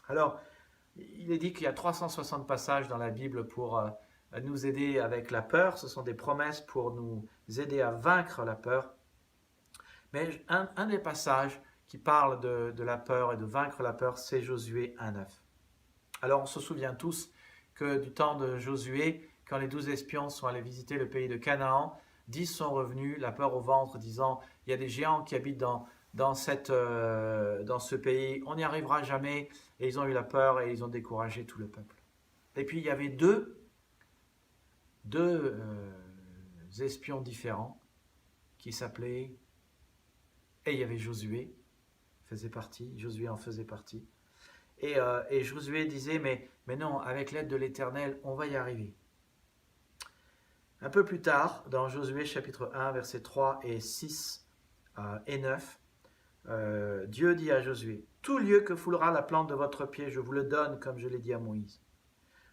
Alors, il est dit qu'il y a 360 passages dans la Bible pour nous aider avec la peur. Ce sont des promesses pour nous aider à vaincre la peur. Mais un des passages qui parle de la peur et de vaincre la peur, c'est Josué 1,9. Alors, on se souvient tous que du temps de Josué, quand les 12 espions sont allés visiter le pays de Canaan, 10 sont revenus, la peur au ventre, disant « Il y a des géants qui habitent dans ce pays, on n'y arrivera jamais. » Et ils ont eu la peur et ils ont découragé tout le peuple. Et puis il y avait deux espions différents qui s'appelaient, et il y avait Josué, Josué en faisait partie. Et Josué disait, mais non, avec l'aide de l'Éternel, on va y arriver. Un peu plus tard, dans Josué chapitre 1, versets 3 et 6 et 9, Dieu dit à Josué, « Tout lieu que foulera la plante de votre pied, je vous le donne, comme je l'ai dit à Moïse.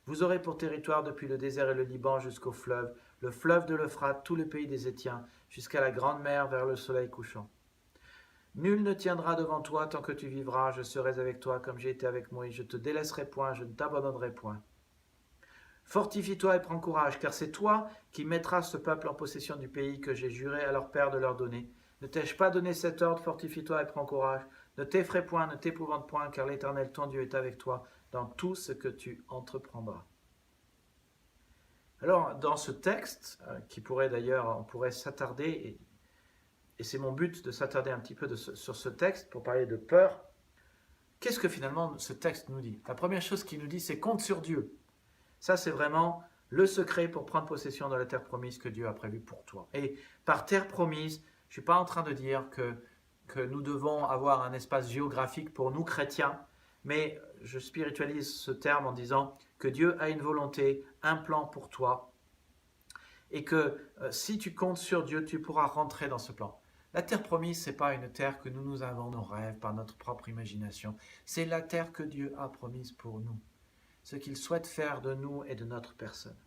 Vous aurez pour territoire depuis le désert et le Liban jusqu'au fleuve, le fleuve de l'Euphrate, tout le pays des Étiens, jusqu'à la grande mer vers le soleil couchant. Nul ne tiendra devant toi tant que tu vivras, je serai avec toi comme j'ai été avec Moïse, je ne te délaisserai point, je ne t'abandonnerai point. Fortifie-toi et prends courage, car c'est toi qui mettras ce peuple en possession du pays que j'ai juré à leur père de leur donner. Ne t'ai-je pas donné cet ordre, fortifie-toi et prends courage? Ne t'effraie point, ne t'épouvante point, car l'Éternel, ton Dieu, est avec toi dans tout ce que tu entreprendras. Alors, dans ce texte, qui pourrait d'ailleurs, on pourrait s'attarder, et c'est mon but de s'attarder un petit peu sur ce texte pour parler de peur. Qu'est-ce que finalement ce texte nous dit? La première chose qu'il nous dit, c'est compte sur Dieu. Ça, c'est vraiment le secret pour prendre possession de la terre promise que Dieu a prévue pour toi. Et par terre promise, je ne suis pas en train de dire que nous devons avoir un espace géographique pour nous chrétiens, mais je spiritualise ce terme en disant que Dieu a une volonté, un plan pour toi, et que si tu comptes sur Dieu, tu pourras rentrer dans ce plan. La terre promise, ce n'est pas une terre que nous avons nos rêves par notre propre imagination. C'est la terre que Dieu a promise pour nous. Ce qu'il souhaite faire de nous et de notre personne.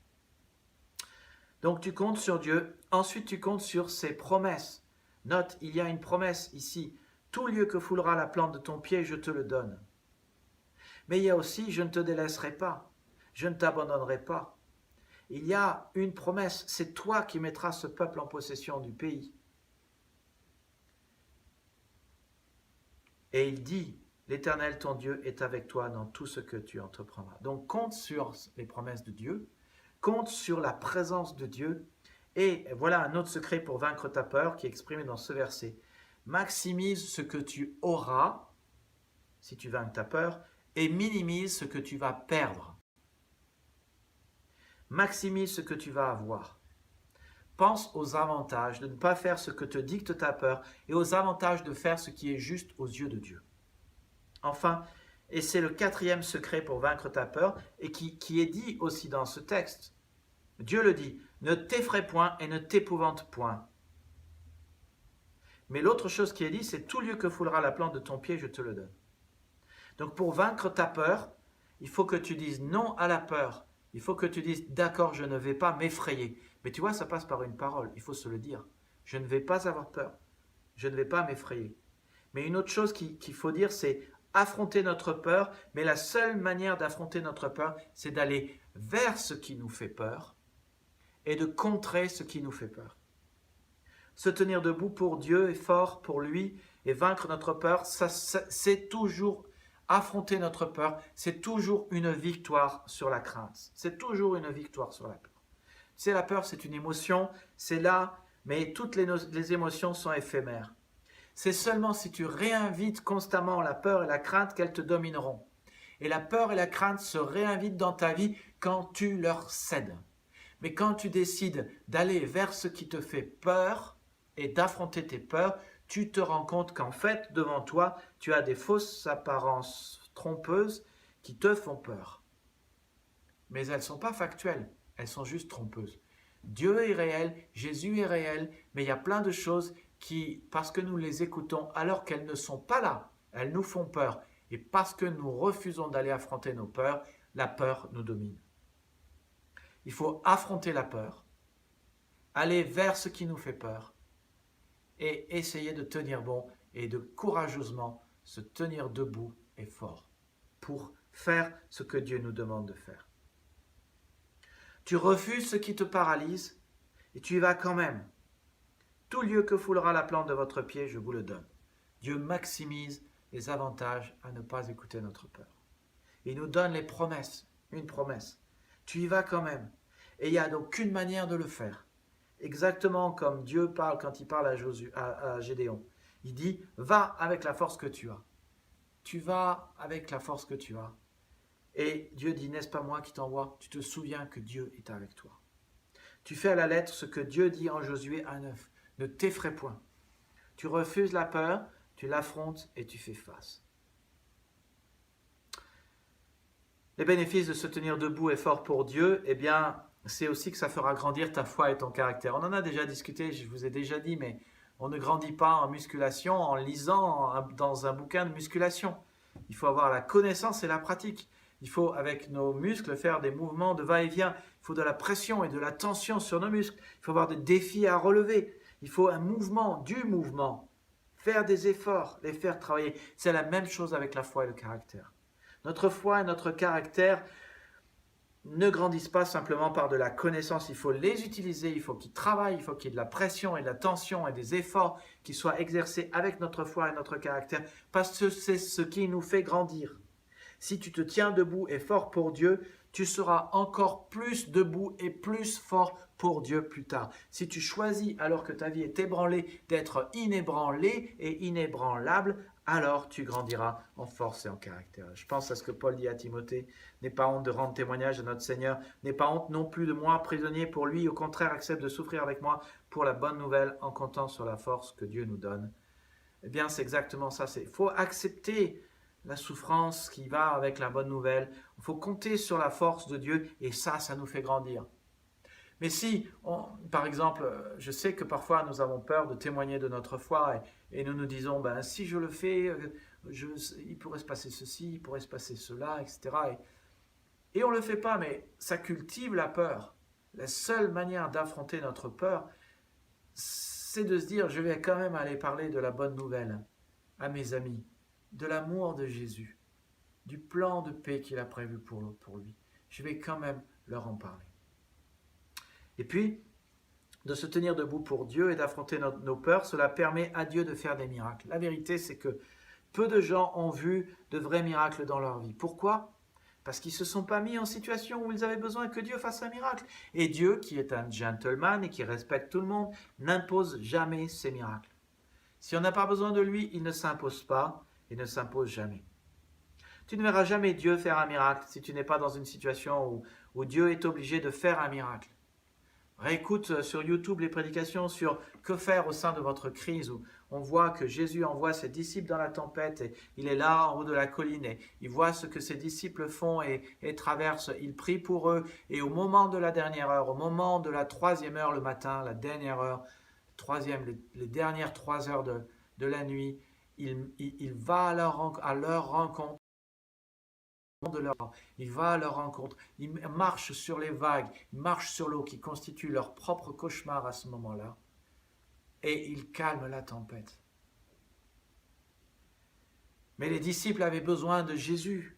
Donc tu comptes sur Dieu. Ensuite, tu comptes sur ses promesses. Note, il y a une promesse ici. Tout lieu que foulera la plante de ton pied, je te le donne. Mais il y a aussi, je ne te délaisserai pas. Je ne t'abandonnerai pas. Il y a une promesse. C'est toi qui mettras ce peuple en possession du pays. Et il dit, l'Éternel, ton Dieu, est avec toi dans tout ce que tu entreprendras. Donc, compte sur les promesses de Dieu, compte sur la présence de Dieu. Et voilà un autre secret pour vaincre ta peur qui est exprimé dans ce verset. Maximise ce que tu auras, si tu vaincres ta peur, et minimise ce que tu vas perdre. Maximise ce que tu vas avoir. Pense aux avantages de ne pas faire ce que te dicte ta peur et aux avantages de faire ce qui est juste aux yeux de Dieu. Enfin, et c'est le quatrième secret pour vaincre ta peur et qui est dit aussi dans ce texte. Dieu le dit, ne t'effraie point et ne t'épouvante point. Mais l'autre chose qui est dit, c'est tout lieu que foulera la plante de ton pied, je te le donne. Donc pour vaincre ta peur, il faut que tu dises non à la peur. Il faut que tu dises d'accord, je ne vais pas m'effrayer. Mais tu vois, ça passe par une parole, il faut se le dire. Je ne vais pas avoir peur, je ne vais pas m'effrayer. Mais une autre chose qu'il faut dire, c'est affronter notre peur. Mais la seule manière d'affronter notre peur, c'est d'aller vers ce qui nous fait peur et de contrer ce qui nous fait peur. Se tenir debout pour Dieu et fort pour lui et vaincre notre peur, c'est toujours affronter notre peur, c'est toujours une victoire sur la crainte. C'est toujours une victoire sur la peur. Tu sais, la peur, c'est une émotion, c'est là, mais toutes les émotions sont éphémères. C'est seulement si tu réinvites constamment la peur et la crainte qu'elles te domineront. Et la peur et la crainte se réinvitent dans ta vie quand tu leur cèdes. Mais quand tu décides d'aller vers ce qui te fait peur et d'affronter tes peurs, tu te rends compte qu'en fait, devant toi, tu as des fausses apparences trompeuses qui te font peur. Mais elles ne sont pas factuelles, elles sont juste trompeuses. Dieu est réel, Jésus est réel, mais il y a plein de choses qui, parce que nous les écoutons alors qu'elles ne sont pas là, elles nous font peur. Et parce que nous refusons d'aller affronter nos peurs, la peur nous domine. Il faut affronter la peur, aller vers ce qui nous fait peur et essayer de tenir bon et de courageusement se tenir debout et fort pour faire ce que Dieu nous demande de faire. Tu refuses ce qui te paralyse et tu y vas quand même. Tout lieu que foulera la plante de votre pied, je vous le donne. Dieu maximise les avantages à ne pas écouter notre peur. Il nous donne les promesses, une promesse. Tu y vas quand même. Et il n'y a aucune manière de le faire. Exactement comme Dieu parle quand il parle à Gédéon. Il dit, va avec la force que tu as. Tu vas avec la force que tu as. Et Dieu dit, n'est-ce pas moi qui t'envoie? Tu te souviens que Dieu est avec toi. Tu fais à la lettre ce que Dieu dit en Josué 1,9. Ne t'effraie point. Tu refuses la peur, tu l'affrontes et tu fais face. Les bénéfices de se tenir debout et fort pour Dieu, eh bien, c'est aussi que ça fera grandir ta foi et ton caractère. On en a déjà discuté, je vous ai déjà dit, mais on ne grandit pas en musculation en lisant dans un bouquin de musculation. Il faut avoir la connaissance et la pratique. Il faut, avec nos muscles, faire des mouvements de va-et-vient. Il faut de la pression et de la tension sur nos muscles. Il faut avoir des défis à relever. Il faut un mouvement, du mouvement. Faire des efforts, les faire travailler. C'est la même chose avec la foi et le caractère. Notre foi et notre caractère, ne grandissent pas simplement par de la connaissance, il faut les utiliser, il faut qu'ils travaillent, il faut qu'il y ait de la pression et de la tension et des efforts qui soient exercés avec notre foi et notre caractère, parce que c'est ce qui nous fait grandir. Si tu te tiens debout et fort pour Dieu, tu seras encore plus debout et plus fort pour Dieu plus tard. Si tu choisis, alors que ta vie est ébranlée, d'être inébranlé et inébranlable, alors tu grandiras en force et en caractère. Je pense à ce que Paul dit à Timothée, n'aie pas honte de rendre témoignage à notre Seigneur, n'aie pas honte non plus de moi, prisonnier pour lui, au contraire, accepte de souffrir avec moi pour la bonne nouvelle en comptant sur la force que Dieu nous donne. Eh bien, c'est exactement ça, il faut accepter la souffrance qui va avec la bonne nouvelle, il faut compter sur la force de Dieu et ça nous fait grandir. Mais si, par exemple, je sais que parfois nous avons peur de témoigner de notre foi et nous nous disons, ben, si je le fais, il pourrait se passer ceci, il pourrait se passer cela, etc. Et on ne le fait pas, mais ça cultive la peur. La seule manière d'affronter notre peur, c'est de se dire, je vais quand même aller parler de la bonne nouvelle à mes amis, de l'amour de Jésus, du plan de paix qu'il a prévu pour lui. Je vais quand même leur en parler. Et puis, de se tenir debout pour Dieu et d'affronter nos peurs, cela permet à Dieu de faire des miracles. La vérité, c'est que peu de gens ont vu de vrais miracles dans leur vie. Pourquoi ? Parce qu'ils ne se sont pas mis en situation où ils avaient besoin que Dieu fasse un miracle. Et Dieu, qui est un gentleman et qui respecte tout le monde, n'impose jamais ses miracles. Si on n'a pas besoin de lui, il ne s'impose pas et ne s'impose jamais. Tu ne verras jamais Dieu faire un miracle si tu n'es pas dans une situation où Dieu est obligé de faire un miracle. Réécoute sur YouTube les prédications sur que faire au sein de votre crise, où on voit que Jésus envoie ses disciples dans la tempête et il est là en haut de la colline et il voit ce que ses disciples font et traversent, il prie pour eux et au moment de la dernière heure, au moment de la 3e heure le matin, la dernière heure, les dernières 3 heures de la nuit, il va à leur rencontre. Il va à leur rencontre, il marche sur les vagues, il marche sur l'eau qui constitue leur propre cauchemar à ce moment-là, et il calme la tempête. Mais les disciples avaient besoin de Jésus.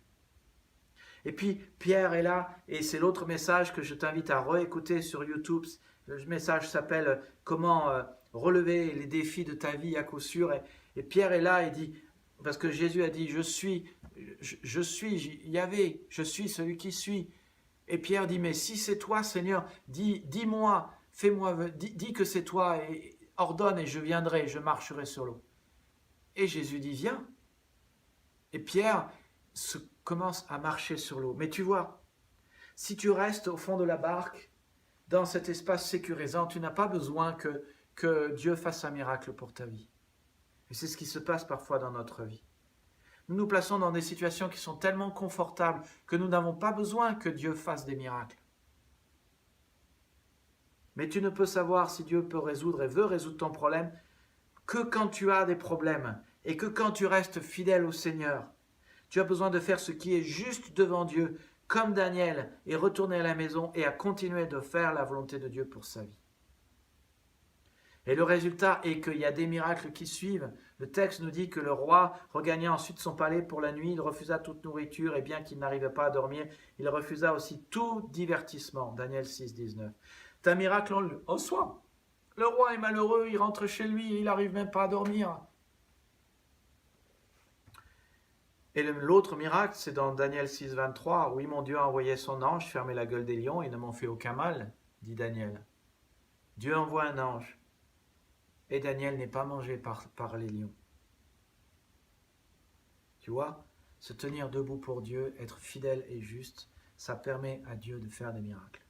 Et puis Pierre est là, et c'est l'autre message que je t'invite à réécouter sur YouTube. Le message s'appelle « Comment relever les défis de ta vie à coup sûr ». Et Pierre est là et dit, parce que Jésus a dit « Je suis Yahvé, je suis celui qui suis ». Et Pierre dit « Mais si c'est toi, Seigneur, dis-moi, fais-moi, dis que c'est toi, et ordonne et je viendrai, je marcherai sur l'eau ». Et Jésus dit « Viens ». Et Pierre commence à marcher sur l'eau. Mais tu vois, si tu restes au fond de la barque, dans cet espace sécurisant, tu n'as pas besoin que Dieu fasse un miracle pour ta vie. Et c'est ce qui se passe parfois dans notre vie. Nous nous plaçons dans des situations qui sont tellement confortables que nous n'avons pas besoin que Dieu fasse des miracles. Mais tu ne peux savoir si Dieu peut résoudre et veut résoudre ton problème que quand tu as des problèmes et que quand tu restes fidèle au Seigneur. Tu as besoin de faire ce qui est juste devant Dieu, comme Daniel, et retourner à la maison et à continuer de faire la volonté de Dieu pour sa vie. Et le résultat est qu'il y a des miracles qui suivent. Le texte nous dit que le roi regagna ensuite son palais pour la nuit, il refusa toute nourriture, et bien qu'il n'arrivait pas à dormir, il refusa aussi tout divertissement. Daniel 6, 19. C'est un miracle en soi. Le roi est malheureux, il rentre chez lui, il n'arrive même pas à dormir. Et l'autre miracle, c'est dans Daniel 6, 23. « Oui, mon Dieu a envoyé son ange, fermer la gueule des lions, ils ne m'ont fait aucun mal, dit Daniel. » Dieu envoie un ange. Et Daniel n'est pas mangé par les lions. Tu vois, se tenir debout pour Dieu, être fidèle et juste, ça permet à Dieu de faire des miracles.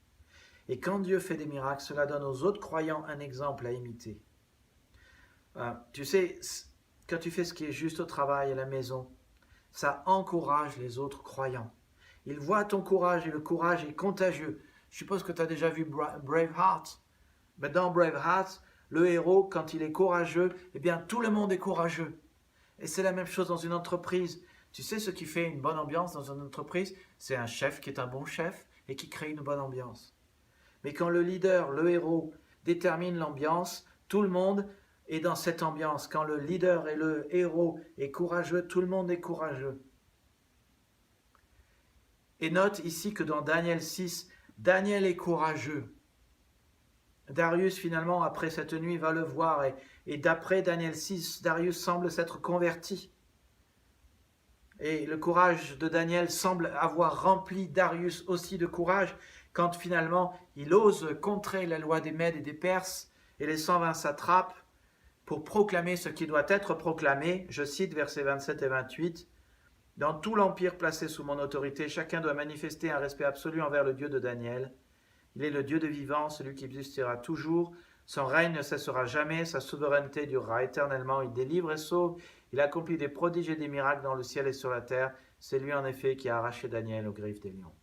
Et quand Dieu fait des miracles, cela donne aux autres croyants un exemple à imiter. Tu sais, quand tu fais ce qui est juste au travail, à la maison, ça encourage les autres croyants. Ils voient ton courage et le courage est contagieux. Je suppose que tu as déjà vu Braveheart. Mais dans Braveheart, le héros, quand il est courageux, eh bien tout le monde est courageux. Et c'est la même chose dans une entreprise. Tu sais ce qui fait une bonne ambiance dans une entreprise? C'est un chef qui est un bon chef et qui crée une bonne ambiance. Mais quand le leader, le héros, détermine l'ambiance, tout le monde est dans cette ambiance. Quand le leader et le héros est courageux, tout le monde est courageux. Et note ici que dans Daniel 6, Daniel est courageux. Darius, finalement, après cette nuit, va le voir. Et d'après Daniel 6, Darius semble s'être converti. Et le courage de Daniel semble avoir rempli Darius aussi de courage quand finalement il ose contrer la loi des Mèdes et des Perses et les 120 satrapes pour proclamer ce qui doit être proclamé. Je cite versets 27 et 28. « Dans tout l'empire placé sous mon autorité, chacun doit manifester un respect absolu envers le Dieu de Daniel. Il est le Dieu de vivant, celui qui existera toujours. Son règne ne cessera jamais, sa souveraineté durera éternellement. Il délivre et sauve. Il accomplit des prodiges et des miracles dans le ciel et sur la terre. C'est lui en effet qui a arraché Daniel aux griffes des lions. »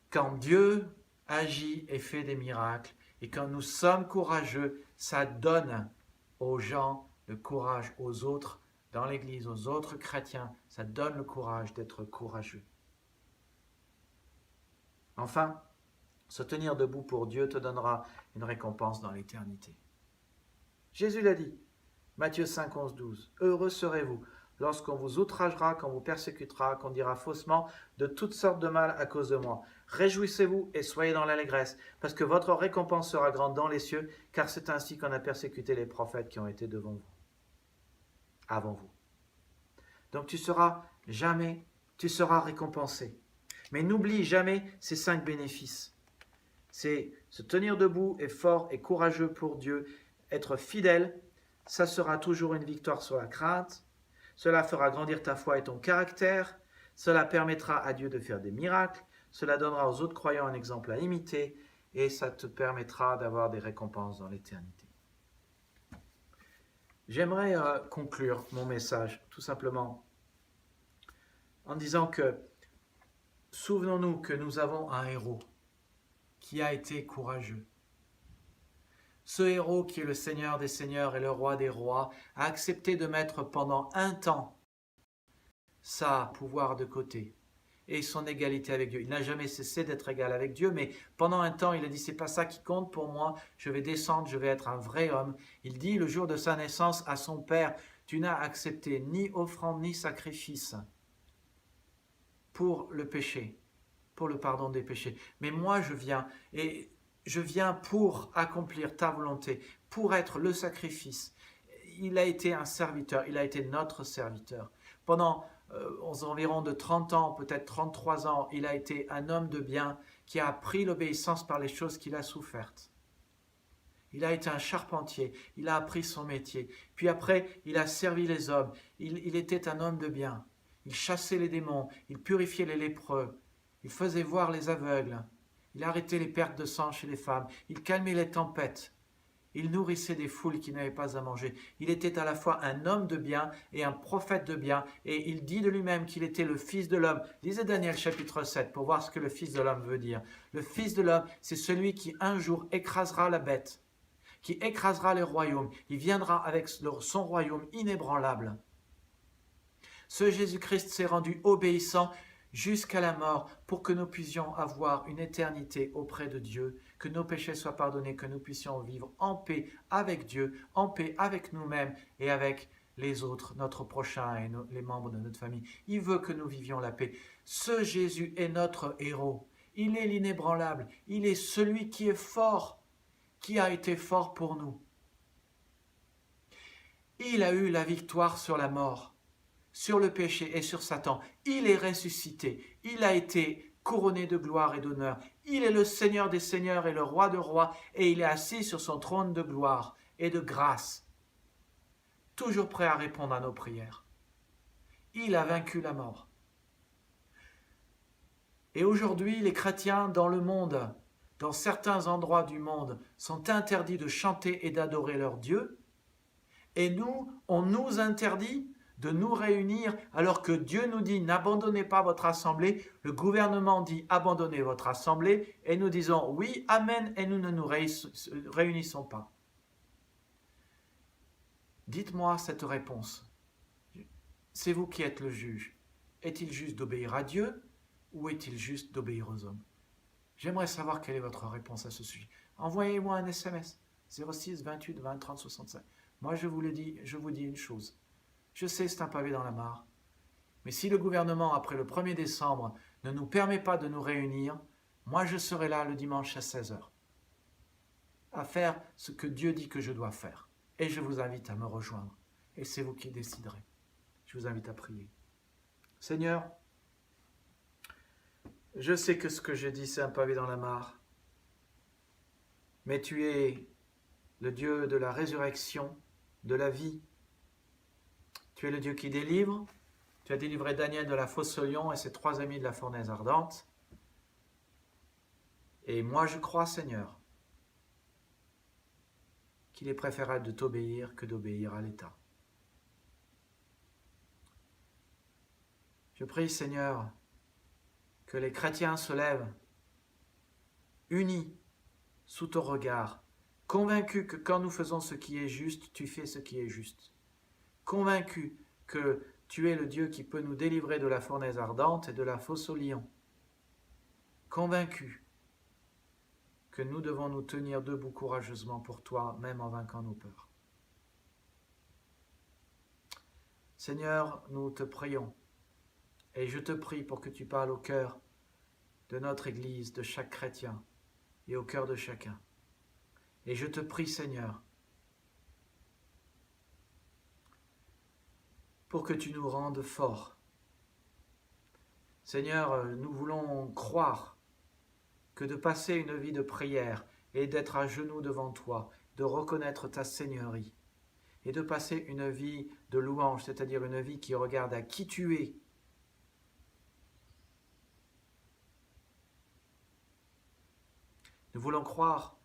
Quand Dieu agit et fait des miracles, et quand nous sommes courageux, ça donne aux gens le courage, aux autres dans l'Église, aux autres chrétiens, ça donne le courage d'être courageux. Enfin, se tenir debout pour Dieu te donnera une récompense dans l'éternité. Jésus l'a dit, Matthieu 5, 11, 12. « Heureux serez-vous lorsqu'on vous outragera, qu'on vous persécutera, qu'on dira faussement de toutes sortes de mal à cause de moi. Réjouissez-vous et soyez dans l'allégresse, parce que votre récompense sera grande dans les cieux, car c'est ainsi qu'on a persécuté les prophètes qui ont été devant vous, avant vous. » Donc tu seras récompensé. Mais n'oublie jamais ces 5 bénéfices. C'est se tenir debout et fort et courageux pour Dieu, être fidèle, ça sera toujours une victoire sur la crainte. Cela fera grandir ta foi et ton caractère. Cela permettra à Dieu de faire des miracles. Cela donnera aux autres croyants un exemple à imiter. Et ça te permettra d'avoir des récompenses dans l'éternité. J'aimerais conclure mon message tout simplement en disant que souvenons-nous que nous avons un héros qui a été courageux. Ce héros qui est le Seigneur des Seigneurs et le Roi des Rois a accepté de mettre pendant un temps sa pouvoir de côté et son égalité avec Dieu. Il n'a jamais cessé d'être égal avec Dieu, mais pendant un temps, il a dit, c'est pas ça qui compte pour moi, je vais descendre, je vais être un vrai homme. Il dit, le jour de sa naissance, à son père, tu n'as accepté ni offrande ni sacrifice pour le péché, pour le pardon des péchés. Mais moi, je viens pour accomplir ta volonté, pour être le sacrifice. Il a été un serviteur, il a été notre serviteur. Pendant environ de 30 ans, peut-être 33 ans, il a été un homme de bien qui a appris l'obéissance par les choses qu'il a souffertes. Il a été un charpentier, il a appris son métier. Puis après, il a servi les hommes. Il était un homme de bien. Il chassait les démons, il purifiait les lépreux, il faisait voir les aveugles. Il arrêtait les pertes de sang chez les femmes. Il calmait les tempêtes. Il nourrissait des foules qui n'avaient pas à manger. Il était à la fois un homme de bien et un prophète de bien. Et il dit de lui-même qu'il était le Fils de l'homme. Lisez Daniel chapitre 7 pour voir ce que le Fils de l'homme veut dire. Le Fils de l'homme, c'est celui qui un jour écrasera la bête, qui écrasera les royaumes. Il viendra avec son royaume inébranlable. Ce Jésus-Christ s'est rendu obéissant jusqu'à la mort pour que nous puissions avoir une éternité auprès de Dieu, que nos péchés soient pardonnés, que nous puissions vivre en paix avec Dieu, en paix avec nous-mêmes et avec les autres, notre prochain et les membres de notre famille. Il veut que nous vivions la paix. Ce Jésus est notre héros. Il est l'inébranlable. Il est celui qui est fort, qui a été fort pour nous. Il a eu la victoire sur la mort, sur le péché et sur Satan. Il est ressuscité. Il a été couronné de gloire et d'honneur. Il est le Seigneur des Seigneurs et le Roi de Rois, et il est assis sur son trône de gloire et de grâce, toujours prêt à répondre à nos prières. Il a vaincu la mort. Et aujourd'hui, les chrétiens dans le monde, dans certains endroits du monde, sont interdits de chanter et d'adorer leur Dieu, et nous, on nous interdit de nous réunir alors que Dieu nous dit n'abandonnez pas votre assemblée, le gouvernement dit abandonnez votre assemblée et nous disons oui, amen et nous ne nous réunissons pas. Dites-moi cette réponse. C'est vous qui êtes le juge. Est-il juste d'obéir à Dieu ou est-il juste d'obéir aux hommes? J'aimerais savoir quelle est votre réponse à ce sujet. Envoyez-moi un SMS 06 28 20 30 65. Moi je vous dis une chose. Je sais, c'est un pavé dans la mare. Mais si le gouvernement, après le 1er décembre, ne nous permet pas de nous réunir, moi je serai là le dimanche à 16 h, à faire ce que Dieu dit que je dois faire. Et je vous invite à me rejoindre. Et c'est vous qui déciderez. Je vous invite à prier. Seigneur, je sais que ce que je dis, c'est un pavé dans la mare. Mais tu es le Dieu de la résurrection, de la vie. Tu es le Dieu qui délivre. Tu as délivré Daniel de la fosse au lion et ses 3 amis de la fournaise ardente. Et moi je crois, Seigneur, qu'il est préférable de t'obéir que d'obéir à l'État. Je prie, Seigneur, que les chrétiens se lèvent, unis sous ton regard, convaincus que quand nous faisons ce qui est juste, tu fais ce qui est juste. Convaincus que tu es le Dieu qui peut nous délivrer de la fournaise ardente et de la fosse au lion. Convaincus que nous devons nous tenir debout courageusement pour toi, même en vainquant nos peurs. Seigneur, nous te prions, et je te prie pour que tu parles au cœur de notre Église, de chaque chrétien, et au cœur de chacun. Et je te prie, Seigneur, pour que tu nous rendes forts. Seigneur, nous voulons croire que de passer une vie de prière et d'être à genoux devant toi, de reconnaître ta seigneurie, et de passer une vie de louange, c'est-à-dire une vie qui regarde à qui tu es. Nous voulons croire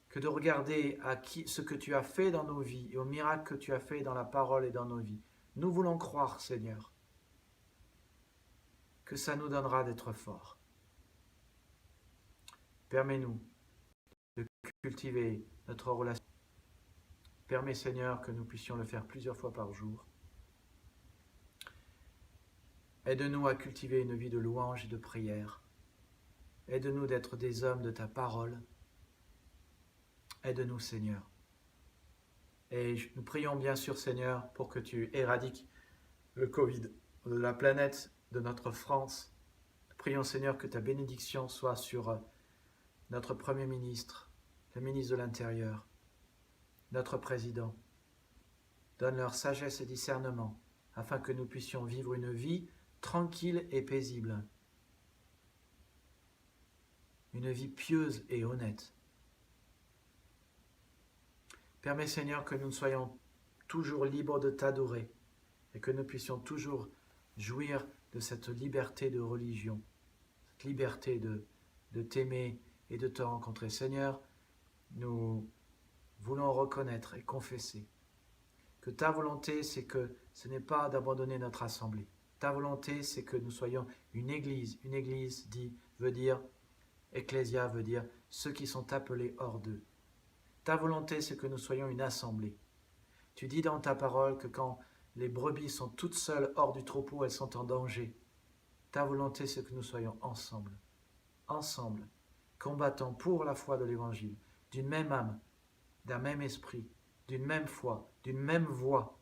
que de regarder à ce que tu as fait dans nos vies et aux miracles que tu as fait dans la parole et dans nos vies. Nous voulons croire, Seigneur, que ça nous donnera d'être forts. Permets-nous de cultiver notre relation. Permets, Seigneur, que nous puissions le faire plusieurs fois par jour. Aide-nous à cultiver une vie de louange et de prière. Aide-nous d'être des hommes de ta parole. Aide-nous, Seigneur. Et nous prions bien sûr, Seigneur, pour que tu éradiques le Covid de la planète, de notre France. Nous prions, Seigneur, que ta bénédiction soit sur notre Premier ministre, le ministre de l'Intérieur, notre président. Donne leur sagesse et discernement, afin que nous puissions vivre une vie tranquille et paisible. Une vie pieuse et honnête. Permets, Seigneur, que nous soyons toujours libres de t'adorer et que nous puissions toujours jouir de cette liberté de religion, cette liberté de t'aimer et de te rencontrer. Seigneur, nous voulons reconnaître et confesser que ta volonté, c'est que ce n'est pas d'abandonner notre assemblée. Ta volonté, c'est que nous soyons une église. Une église veut dire, ecclésia veut dire ceux qui sont appelés hors d'eux. Ta volonté, c'est que nous soyons une assemblée. Tu dis dans ta parole que quand les brebis sont toutes seules hors du troupeau, elles sont en danger. Ta volonté, c'est que nous soyons ensemble, combattant pour la foi de l'Évangile, d'une même âme, d'un même esprit, d'une même foi, d'une même voix.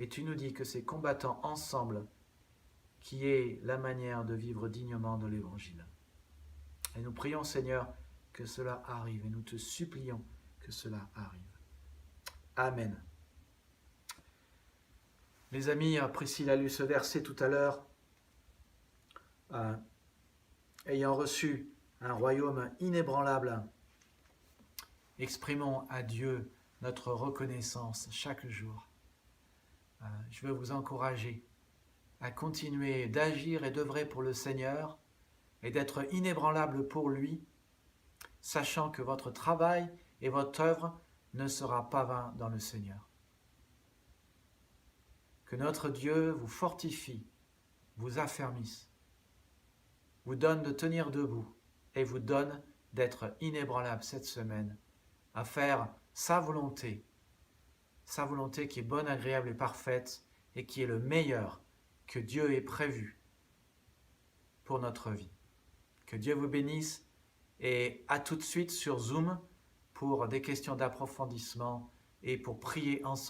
Et tu nous dis que c'est combattant ensemble qui est la manière de vivre dignement de l'Évangile. Et nous prions, Seigneur, que cela arrive, et nous te supplions que cela arrive. Amen. Les amis, Priscille a lu ce verset tout à l'heure. Ayant reçu un royaume inébranlable, exprimons à Dieu notre reconnaissance chaque jour. Je veux vous encourager à continuer d'agir et d'œuvrer pour le Seigneur et d'être inébranlable pour lui, sachant que votre travail et votre œuvre ne sera pas vain dans le Seigneur. Que notre Dieu vous fortifie, vous affermisse, vous donne de tenir debout et vous donne d'être inébranlable cette semaine, à faire sa volonté qui est bonne, agréable et parfaite et qui est le meilleur que Dieu ait prévu pour notre vie. Que Dieu vous bénisse et à tout de suite sur Zoom pour des questions d'approfondissement et pour prier ensemble.